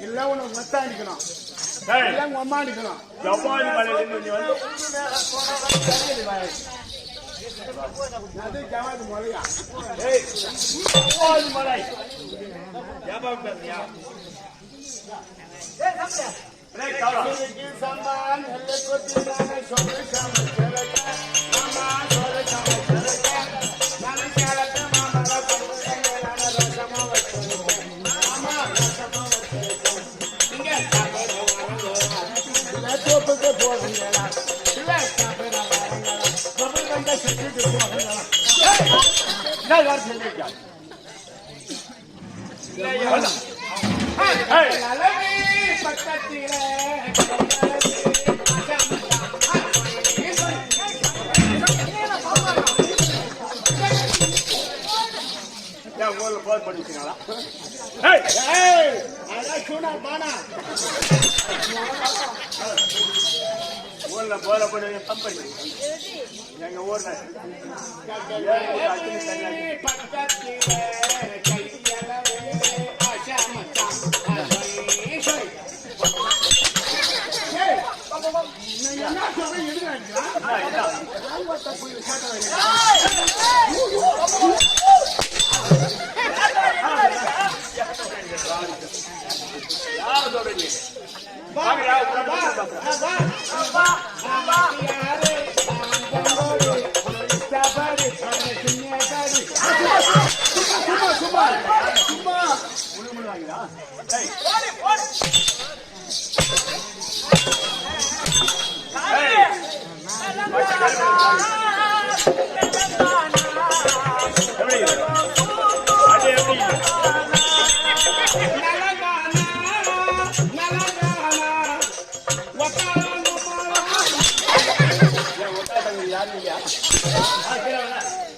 இல்ல உனக்கு மொத்தம் அடிக்கணும், உங்க அம்மா அடிக்கணும். ஜப்பான் மலையில நீ வந்து ஜவாது மலையா ஜவாது மலை ஜபான் பேசியா சம்பான் போர் பண்ணிட்டீங்களா? ஊர்ல போற பண்ணி கம்பெனி எங்க ஊர்ல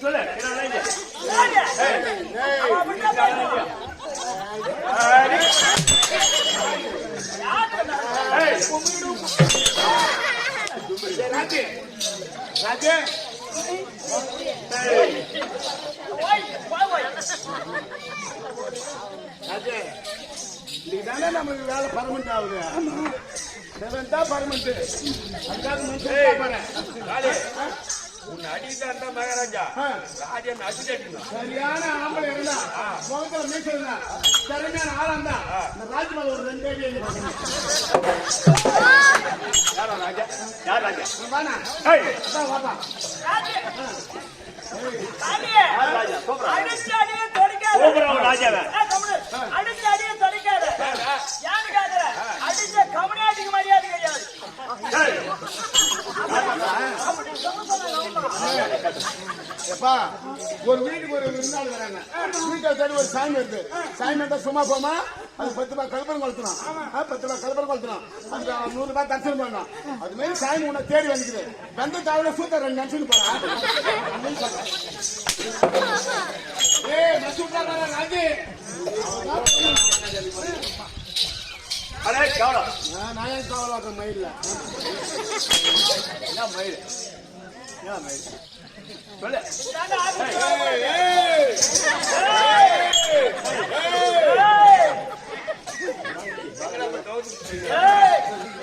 சொல்லு கிரவனா இங்க ராஜா ஏய், அவன் அப்படிதான் பேசுவான். யார் சொன்னா? ராஜே ராஜே ஓய், போய், போய். ராஜே இதுதானே நமக்கு வேலை பர்மனெண்ட் ஆகுது. செவன் தான் பர்மனெண்ட். அதுக்காக மனுஷன் பாரு. ராஜே உன்னை அடிக்கிட்டா இருந்தா மகாராஜா ராஜா அடிச்சு அடிக்கணும். சரியான ஆம்பளை இருந்தா முகத்துல மீச இருந்தா திறமையான ஆளா இருந்தா இந்த ராஜ்மஹால் ஒரு 2 அடி எழுதி பார்க்கணும். யாரா ராஜா யார் ராஜா வாண்ணா. ஏய் அதான் வாப்பா. ராஜா. ராஜா. யார் ராஜா சூப்பரா அடிச்சு அடியே தொலைக்காத. சூப்பரா ராஜாவே கம்முனு. அடிச்சு அடியே தொலைக்காத. ஏன்னு கேக்குற? அடிச்ச கம்முனாட்டிக்கு மரியாதை கிடையாது. ஏய் எப்பா ஒரு வீட்டுக்கு ஒரு விருந்தாளி வராங்க. வீட்டை தேடி ஒரு சாமி வருது. சாமி வந்தா சும்மா போமா அது 10 ரூபாய் கல்பரம் கொளுத்தணும். 10 ரூபாய் கல்பரம் கொளுத்தணும். அதுக்கு 100 ரூபாய் தரிசனம் பண்ணணும். அது மாதிரி சாமி உன்னை தேடி வந்துக்குது. வந்து தாவில சூத்த 2 நிமிஷம் போறான். ஏய் மசூதா ராஜே அடே கவலை நான் ஏன் காவலாக்க மயில்ல என்ன மயில் என்ன மயில் சொல்லு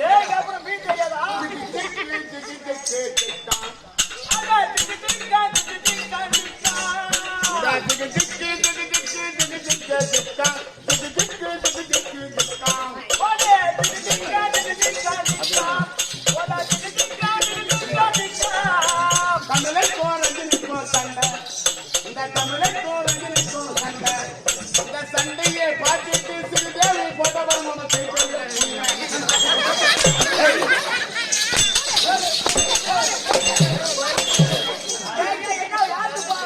ஏய் அப்புறம் வீட்டு தெரியாதா? அட திக்கு திக்கா திக்கா திக்கா. ஓடே திக்கு திக்கா திக்கா திக்கா. ஓடா திக்கு திக்கா திக்கா திக்கா. சண்டையை பார்த்துட்டு சிறிதேவி போட்ட ஏங்க என்ன யாரு பா?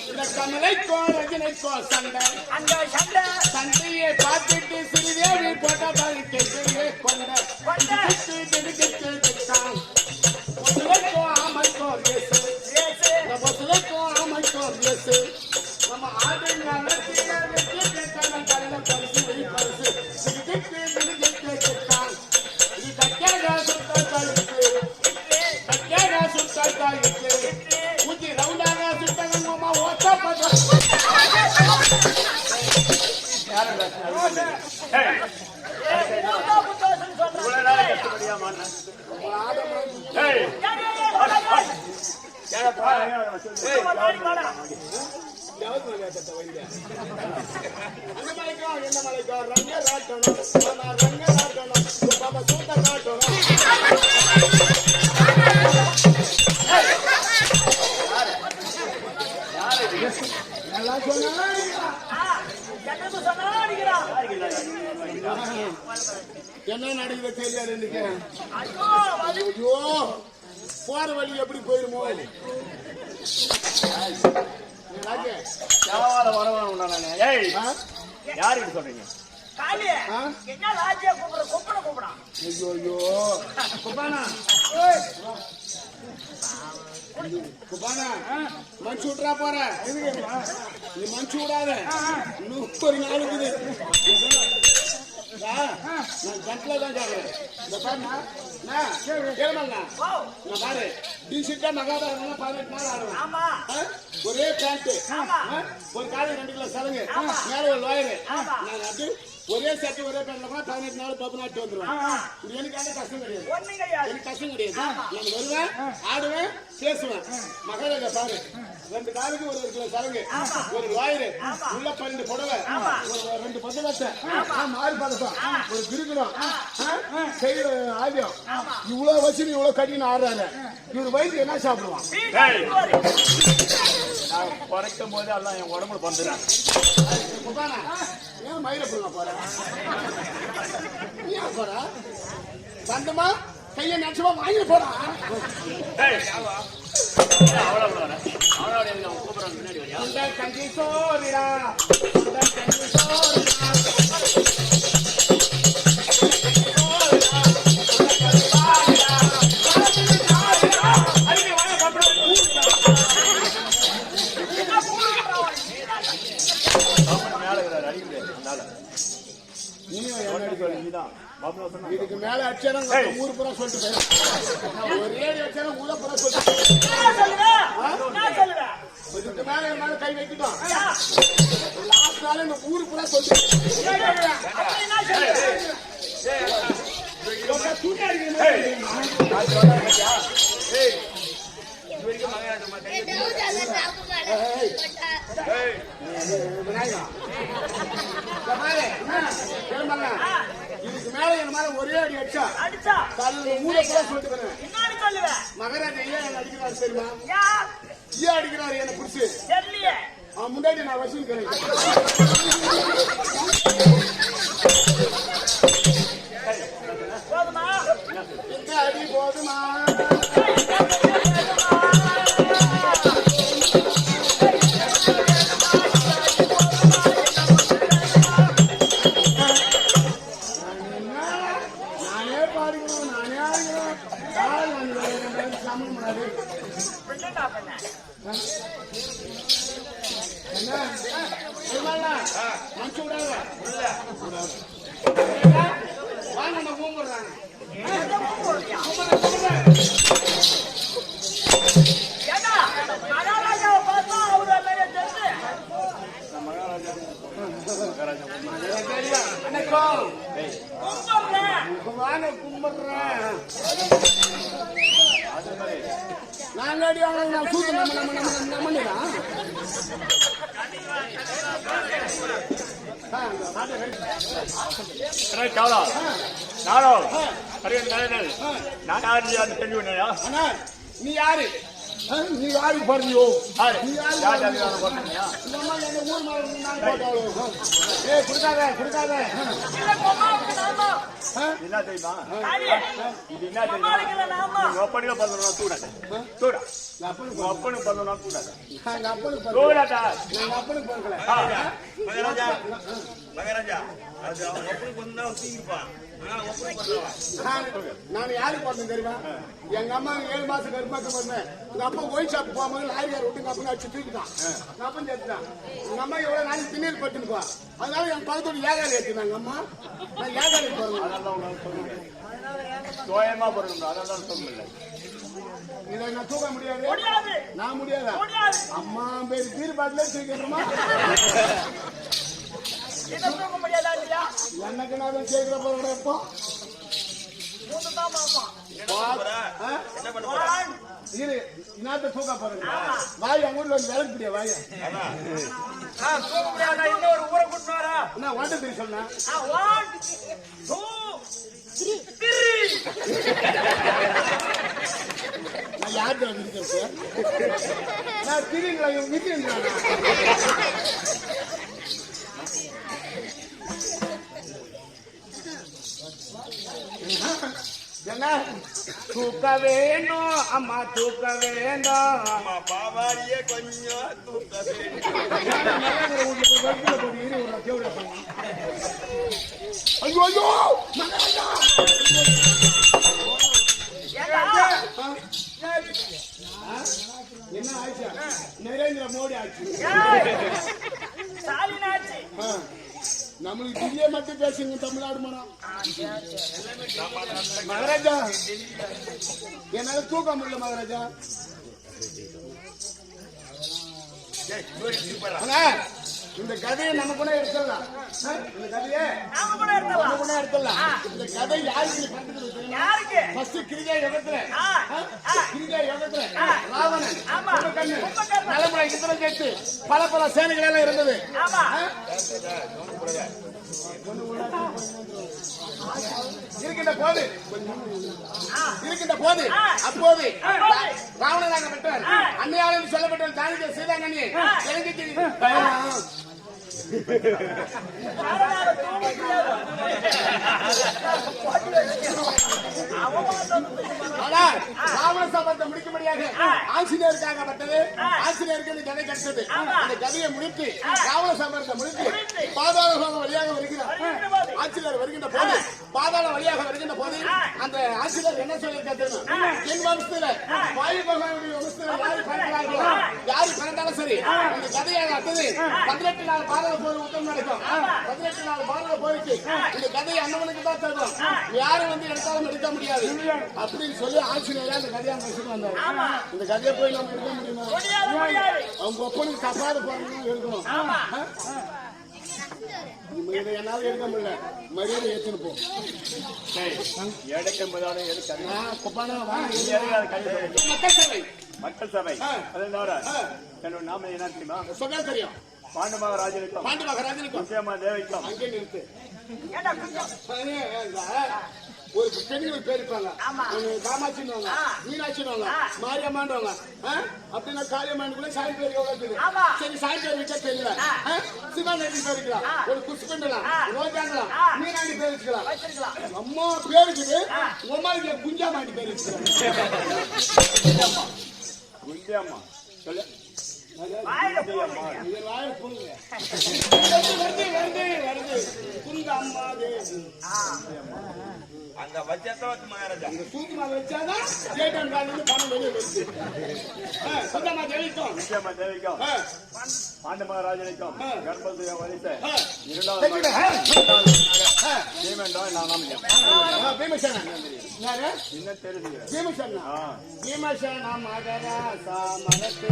இந்த கமலைக்கோ ரஜினிக்கோ சண்டை அந்த சண்டை சண்டையை பார்த்துட்டு சிறிதேவி போட்ட பழுக்கையே கொண்ட கொண்ட பொசுலைக்கோ ஆமைக்கோ ரேசு ரேசு. இந்த பொசுலைக்கோ ஆமைக்கோ ரேசு நம்ம ஆடுங்க வெற்றில வெற்றி கேட்டான கல்ல பரிசு வெளி பரிசு இது தக்காக சுத்தாயிருக்கு தக்காக சுத்தாயிருக்கு ஊத்தி ரவுண்டாக சுத்தகமா ஓட்ட பண்ற ஏய் மூத்தா புத்தோசன் சொல்றாங்க. ஏய் நாளைக்கு வாடா. அந்த மலைக்கோ என்ன மலைக்கோ ரங்க ராட்டணும் ரங்க ராட்டணும் பாபா சூத்த காட்டணும் எல்லாம் சொன்னா என்னது சொன்னா அடிக்கிறான். என்ன நடக்குது தெரியாது இன்னைக்கு ஐயோ வலி. ஐயோ போற வழி எப்படி போயிருமோ ராஜே ஏய் யாருக்கு சொல்றீங்க காளி என்ன ராஜ்யா கூப்பிடுறான். ஐயோ ஐயோ குபானா குபானா மனுச்சு விட்றா போற நீ மனுச்சு விடாத இன்னும் ஒரு நாள் இருக்குது நான் கண்ட்ல தான் கேட்கறேன் இந்த பாருண்ணா கேளுமண்ணா நான் பாரு டீசெண்டா மகாபாரதம் 18 நாள் ஆடுவேன் ஆமா ஒரே பேண்ட் ஒரு காலையில் 2 கிலோ சலங்கு மேல ஒரு லோயரு நான் அது ஒரே சட்டை ஒரே பேண்ட்ல 18 நாள் பப்பு நாட்டு வந்துருவேன் இது எனக்கு கஷ்டம் கிடையாது ஒண்ணும் கிடையாது. எனக்கு கஷ்டம் கிடையாது நான் வருவேன் ஆடுவேன் பேசுவேன் மகாராஜா பாரு 2 காலுக்கு ஒரு கிலோ சலங்கு ஒரு லோயரு உள்ள 12 புடவை ஒரு 2 பத்தவத்தை மாறு பதக்கம் ஒரு கிருக்கணும் செய்யற ஆதியம் இவ்வளவு வச்சு இவ்வளவு கட்டின்னு ஆடுறாரு இவர் வயசு என்ன சாப்பிடுவான் நான் குறைக்கும் போது எல்லாம் என் உடம்புல வந்துடுறேன் குபானா ஏன் மயில புள்ள போற ஏன் போற சந்தமா கைய நச்சமா வாங்கி போறா அவனோட கூப்பிடுறாங்க முன்னாடி வரையா அந்த கஞ்சி சோறிடா அந்த கஞ்சி சோறிடா அடிக்க வாங்க சாப்பிட நீயும் என்ன அடிக்கணும்? இதுக்கு மேல அடிச்சாலும் ஊர் பூரா சொல்லிட்டு போயிடும். ஒரே அடிச்சாலும் ஊரை பூரா சொல்லிட்டு நான் சொல்லுவேன். இதுக்கு மேல என் மேல கை வைக்கிட்டோம். லாஸ்ட் நாள் இந்த ஊர் பூரா சொல்லிட்டு அப்படி நான் சொல்லுவேன். துணி அடிக்கணும். இதுக்கு மேல என் மேல ஒரே அடி அடிச்சா அடிச்சா ஊரை பூரா சொல்லிட்டு போறேன். என்னன்னு சொல்லுவேன். மகாராஜா ஏன் என்ன அடிக்கிறாரு தெரியுமா? யார் ஏன் அடிக்கிறாரு என்ன பிடிச்சு? தெரியலையே. அவன் முன்னாடி நான் வசூலிக்கிறேன். போதுமா? இந்த அடி போதுமா? நானே பாடிக்கணும், நானே ஆடிக்கணும். சமம் பண்ணாது. என்னடா பண்ண? என்ன? மனுச்சு விடாத. வாங்க நம்ம கூப்பிடுறாங்க. ஏண்டா, மகாராஜாவை பார்த்தா அவரு எல்லாரையும் தெரிஞ்சு. வணக்கம். கும்பிடுறேன். வாங்க கும்பிடுறேன். நாங்க அடி வாங்க நான் சூத்து நம்மதான். அண்ணா நீ யாரு? நீ யாரு பாருங்க? நீ யாரு? இந்த அம்மா எங்க ஊர் மாதிரி நான் போட்டாலும் கொடுக்காத கொடுக்காத. இல்ல, கொம்மாவுக்கு நாமா. என்ன தெரியுமா? காளி, இது என்ன தெரியுமா? கொம்மாவுக்கு நாமா. உங்க அப்பனுக்கு பதினொன்று தூடாது. தூடா. உங்க அப்பனுக்கு பதினொன்று தூடாது. எங்க அப்பனுக்கு தூடாதா? எங்க அப்பனுக்கு பார்க்கல. மகாராஜா மகாராஜா அது அவங்க அப்பனுக்கு வந்து தான் தூக்கிப்பான். நான் யாருக்கு பார்த்தேன் தெரியுமா? எங்க அம்மா 7 மாசம் கருப்பாக்க பண்ணேன். எங்க அப்பா ஒயின் ஷாப் போகும்போது லாரிக்கார விட்டு எங்க அப்பா அடிச்சு தூக்கிட்டான். எங்க அப்பன் சேர்த்துட்டான். எங்க அம்மா எவ்வளவு நாளைக்கு திண்ணீர் பட்டுனுப்பா. அதனால என் பக்கத்தோடு ஏகாலி எடுத்துனாங்க அம்மா. நான் ஏகாலி போறேன். அதெல்லாம் உனக்கு சொல்லுங்க. தோயமா போறணும். அதெல்லாம் சொல்லல. இதை நான் தூக்க முடியாது. முடியாது. நான் முடியாதா? முடியாது. அம்மா பேர் பீர் பாட்டிலே தூக்கிடுமா? இதை தூக்க முடியாதா இல்லையா? எனக்கு நான் சேர்க்கிற போறேன். எப்போ மூணு தான் பார்ப்போம். என்ன பண்ண போற? இரு இன்னாத்த தூக்க போறேன். வாய் அவங்க ஊர்ல வந்து விளக்கு பிடியா வாய. தூக்க முடியாதா? இன்னொரு ஊரை கூட்டு வரா. என்ன வாட்ட தெரியும் சொன்னா? 1 2 3. நான் யார்கிட்ட வந்துருக்கேன் சார்? நான் திரிங்களா விக்கிறேன். என்ன தூக்க வேண்டும் அம்மா தூக்க வேண்டும். அம்மா பாவாடியே கொஞ்சம் தூக்க வேண்டும். ஐயோ ஐயோ மகாராஜா. என்ன ஆச்சு? நரேந்திர மோடி ஆச்சு. ஸ்டாலின் ஆச்சு. நம்மளுக்கு திடீர் மட்டும் பேசுங்க தமிழ்நாடு மனம். மகாராஜா என்னால தூக்க முடியல மகாராஜா. இந்த கதையை நம்ம கூட எடுத்துடலாம். இந்த கதையை நாம கூட எடுத்துடலாம். நம்ம கூட எடுத்துடலாம். இந்த கதை யாருக்கு பண்றது தெரியுமா? யாருக்கு? ஃபர்ஸ்ட் கிரிஜா யுகத்துல கிரிஜா யுகத்துல ராவணன் ஆமா. கும்பகர்ணன் நலமுறை யுத்தம் சேர்த்து பல சேனைகள் எல்லாம் இருந்தது. ஆமா. இருக்கின்ற போது அப்போது ராவணனாக பெற்றார் அன்னையாளர் சொல்லப்பட்ட தானிய சீதாங்கண்ணி இலங்கைக்கு ராவண சபத்தை முடிக்கும்படியாக ஆசிரியருக்காகப்பட்டது. ஆசிரியருக்கு இந்த கதை கிடைத்தது. இந்த கதையை முடித்து ராவண சபத்தை முடித்து பாதாள லோகம் வழியாக வருகிறார். ஆட்சியர் வருகின்ற போது பாதாள வழியாக வருகின்ற போது அந்த ஆட்சியர் என்ன சொல்லியிருக்காரு தெரியுமா? என் வம்சத்துல வாயு பகவானுடைய வம்சத்துல யாரு பிறந்தார்களோ யாரு பிறந்தாலும் சரி இந்த கதையை அடுத்தது 18 நாள் பாரத போர் யுத்தம் நடக்கும். 18 நாள் பாரத போருக்கு இந்த கதையை அண்ணவனுக்கு தான் தரும். யாரும் வந்து எடுத்தாலும் எடுக்க முடியாது அப்படின்னு சொல்லி ஆட்சியர் அந்த கதையை வச்சுட்டு வந்தாரு. இந்த கதையை போய் நம்ம எடுக்க முடியுமா? அவங்க ஒப்பனுக்கு தப்பாத போறோம்னு இருக்கணும். என்னால எடுக்க முடியல, மரியாதை ஏற்றுன்னு போ. மக்கள் சபை என்னோட நாம என்ன தெரியுமா? சொன்னா தெரியும். பாண்டு மகாராஜனுக்கும் பாண்டு மகாராஜனுக்கும் முக்கியமா தேவைக்கும் அங்கே நிறுத்து. ஒரு பெண்கள் பேர் இருப்பாங்க, காமாட்சின்னு மீனாட்சின்னு மாரியம்மான்னு அப்படின்னா காளியம்மான்னு சாமி பேர் எவ்வளவு இருக்குது. சரி சாமி பேர் வச்சா தெரியல, சிவாநதி பேர் இருக்கலாம், ஒரு குஷ்பண்டலாம், ரோஜாங்கலாம், மீனாண்டி பேர் வச்சுக்கலாம். அம்மா பேர் இருக்குது, உமாவுக்கு குஞ்சாமாண்டி பேர் வச்சுக்கலாம். முக்கியமா சொல்லு அங்க வச்சா மகாராஜா சூத்திமா வச்சாதான் ஏடிஎம் கார்டுல பணம் வெளியே வருது. சொந்தமா ஜெயிக்கும், முக்கியமா தேவைக்கும் பாண்டு மகாராஜனுக்கும் கர்ப்பசுய வரிசை பீமசேனா மகராசா மனத்து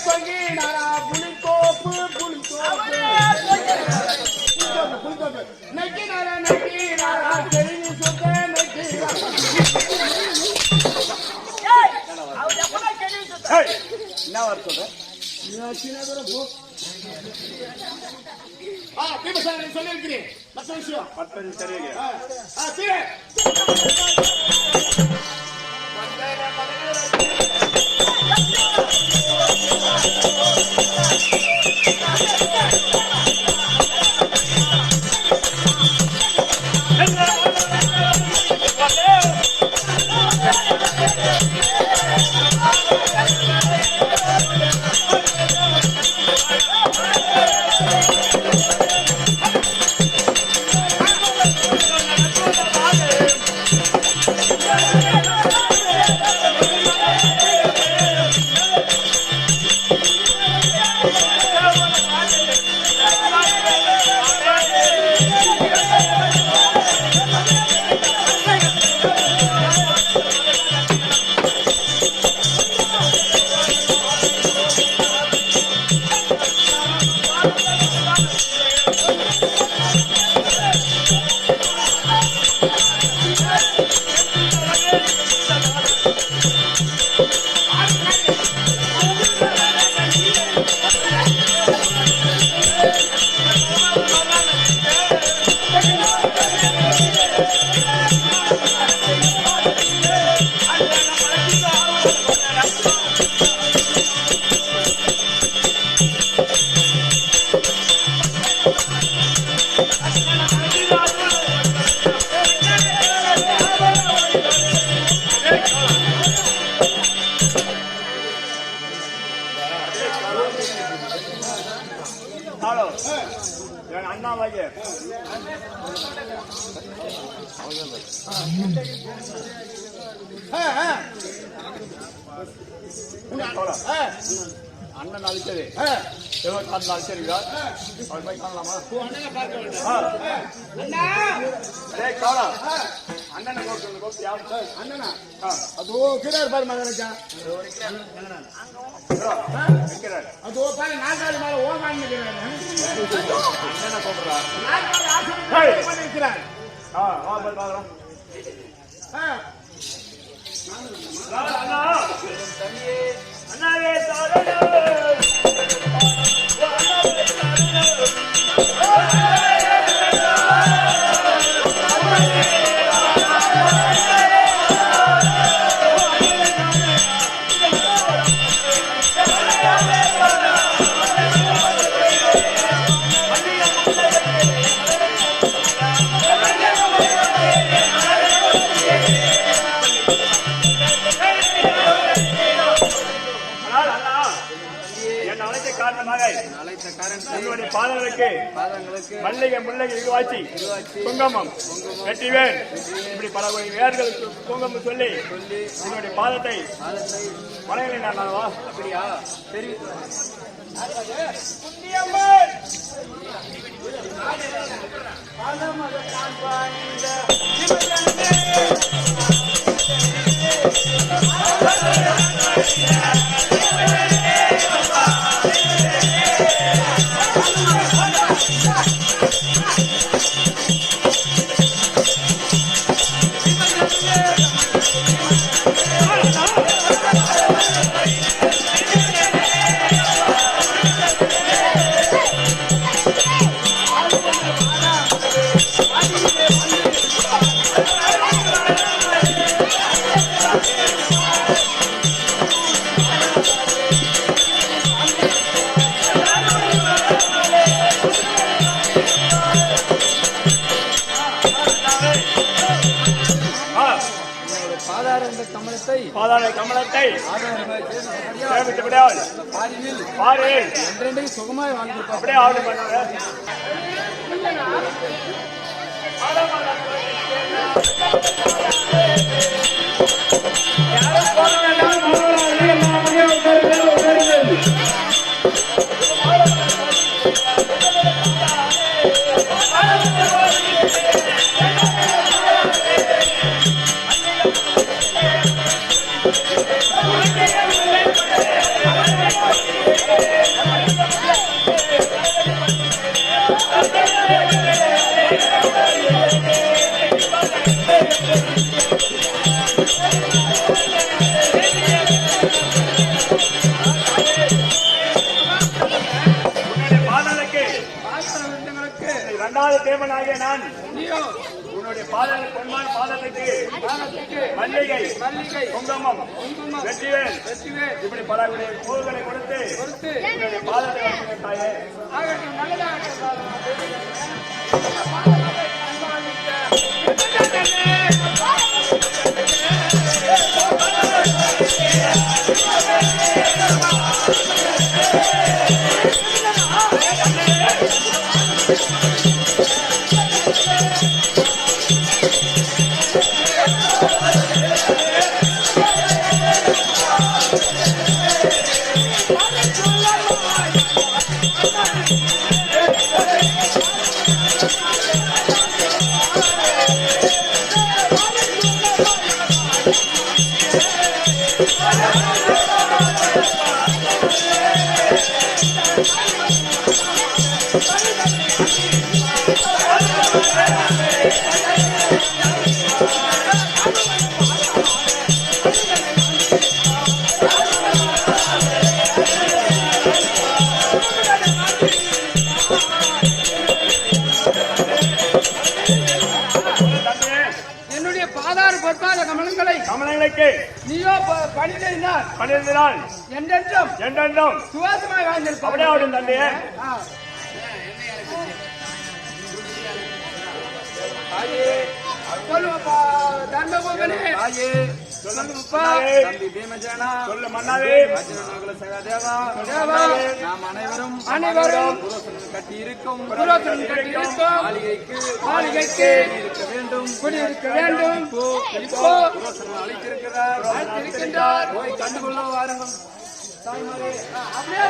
தொங்கினாரா புளித்தோப்பு நக்கினாரா தெரிஞ்சு சுத்த என்ன வர சொல்றேன் சொல்லிருக்கிறேன். மற்ற விஷயம் பத்தஞ்சு சரியாக அண்ணாவாங்க அண்ணன் அழிச்சது 24 நாள் சரிங்களா? அவர் போய் காணலாமா? அண்ணனை கூப்பிட்டு அண்ணனா அதோ கிரார் பாரு மகாராஜா, அதோ பாரு நாற்காலி மேல ஓமான்னு அண்ணனை கூப்பிடுறார். அண்ணாவே காரணமாக உங்களுடைய பாதங்களுக்கு மல்லிகை முல்லைகை இருவாச்சி குங்கமம் வெற்றிவேல் இப்படி பல வேர்களுக்கு குங்கமம் சொல்லி உங்களுடைய பாதத்தை வணங்கலை நான் அப்படியா சரி பாதாள கமலத்தை சேமித்தபடியால் பாரில் சுகமாய் வாழ்ந்து அப்படியே ஆர்டர் பண்ணாங்க. இரண்டாவது தேவனாகிய நான் உன்னுடைய பொன்மான பாதத்துக்கு மல்லிகை குங்கமம் வெற்றிவேல் இப்படி பல பூவுகளை கொடுத்து உன்னுடைய பாதத்தை தாயே என்னுடைய பாதாறு பொற்பாத கமலங்களுக்கு நீயோ பணிந்தால் என்றென்றும் சுவாசமாக வாழ்ந்திருப்ப அப்படியே ஆடும் தந்தையே. சொல்லுவப்பா தர்மபூமனே சொல்லுப்பா தம்பி பீமஜனா சொல்லு மன்னாரே சகாதேவா நாம் அனைவரும் கட்டி இருக்கும் மாளிகைக்கு குடியிருக்க வேண்டும் இப்போ அழைத்திருக்கிறார் போய் கண்டுகொள்ள வாருங்கள் தாய்மாரே அப்படியே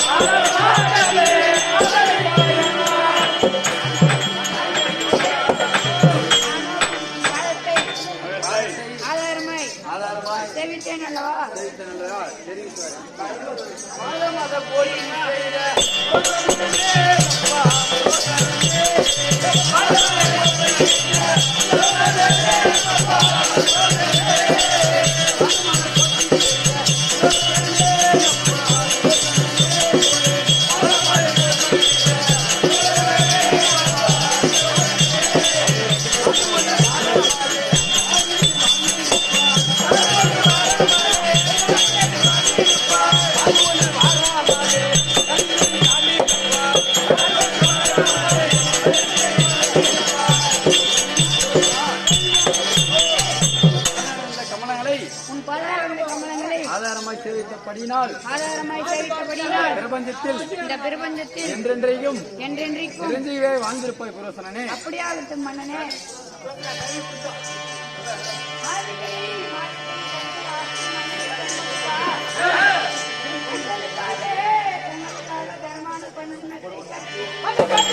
Hallelujah. கமலங்களை உன் பாதாரவிந்த கமலங்களை ஆதாரமாய் சேவித்தபடியினால் ஆதாரமாய் சேவித்தபடியினால் பிரபஞ்சத்தில் இந்த பிரபஞ்சத்தில் என்றென்றையும் என்றென்றைக்கும் சிரஞ்சீவியை வாழ்ந்திருப்பாய் புரோசனனே. அப்படியாகட்டும் மன்னனே. தரமான பணிஷ்மெண்ட்டை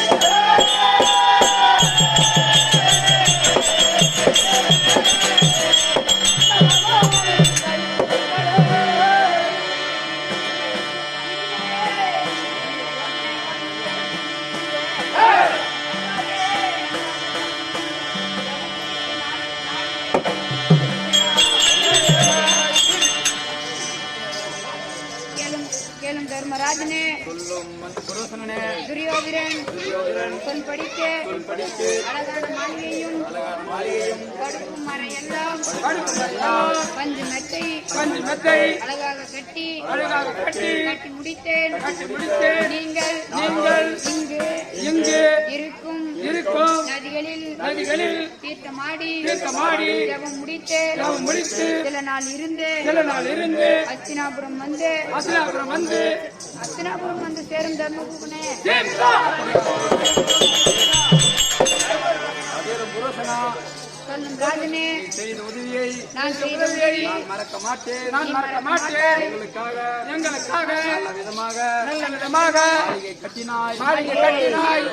கேளும் தர்மராஜனே, சொல்லும் புரோசனனே. துரியோதரன் சொல் படித்து அழகான மாளிகையும் கடுக்கும் மரையெல்லாம் பஞ்சு மெத்தை அழகாக கட்டி கட்டி முடித்தேன். நீங்கள் இங்கு இருக்கும் நதிகளில் தீர்த்தமாடி ஜபம் முடித்து சில நாள் இருந்து அஸ்தினாபுரம் வந்து சேரும் தர்மபுவனே. புரோசனா சொல்லும் ராஜனே, செய்த உதவியை நான் செய்த உதவி நான் மறக்க மாட்டேன். எங்களுக்காக நல்ல விதமாக மாளிகை கட்டினாய்.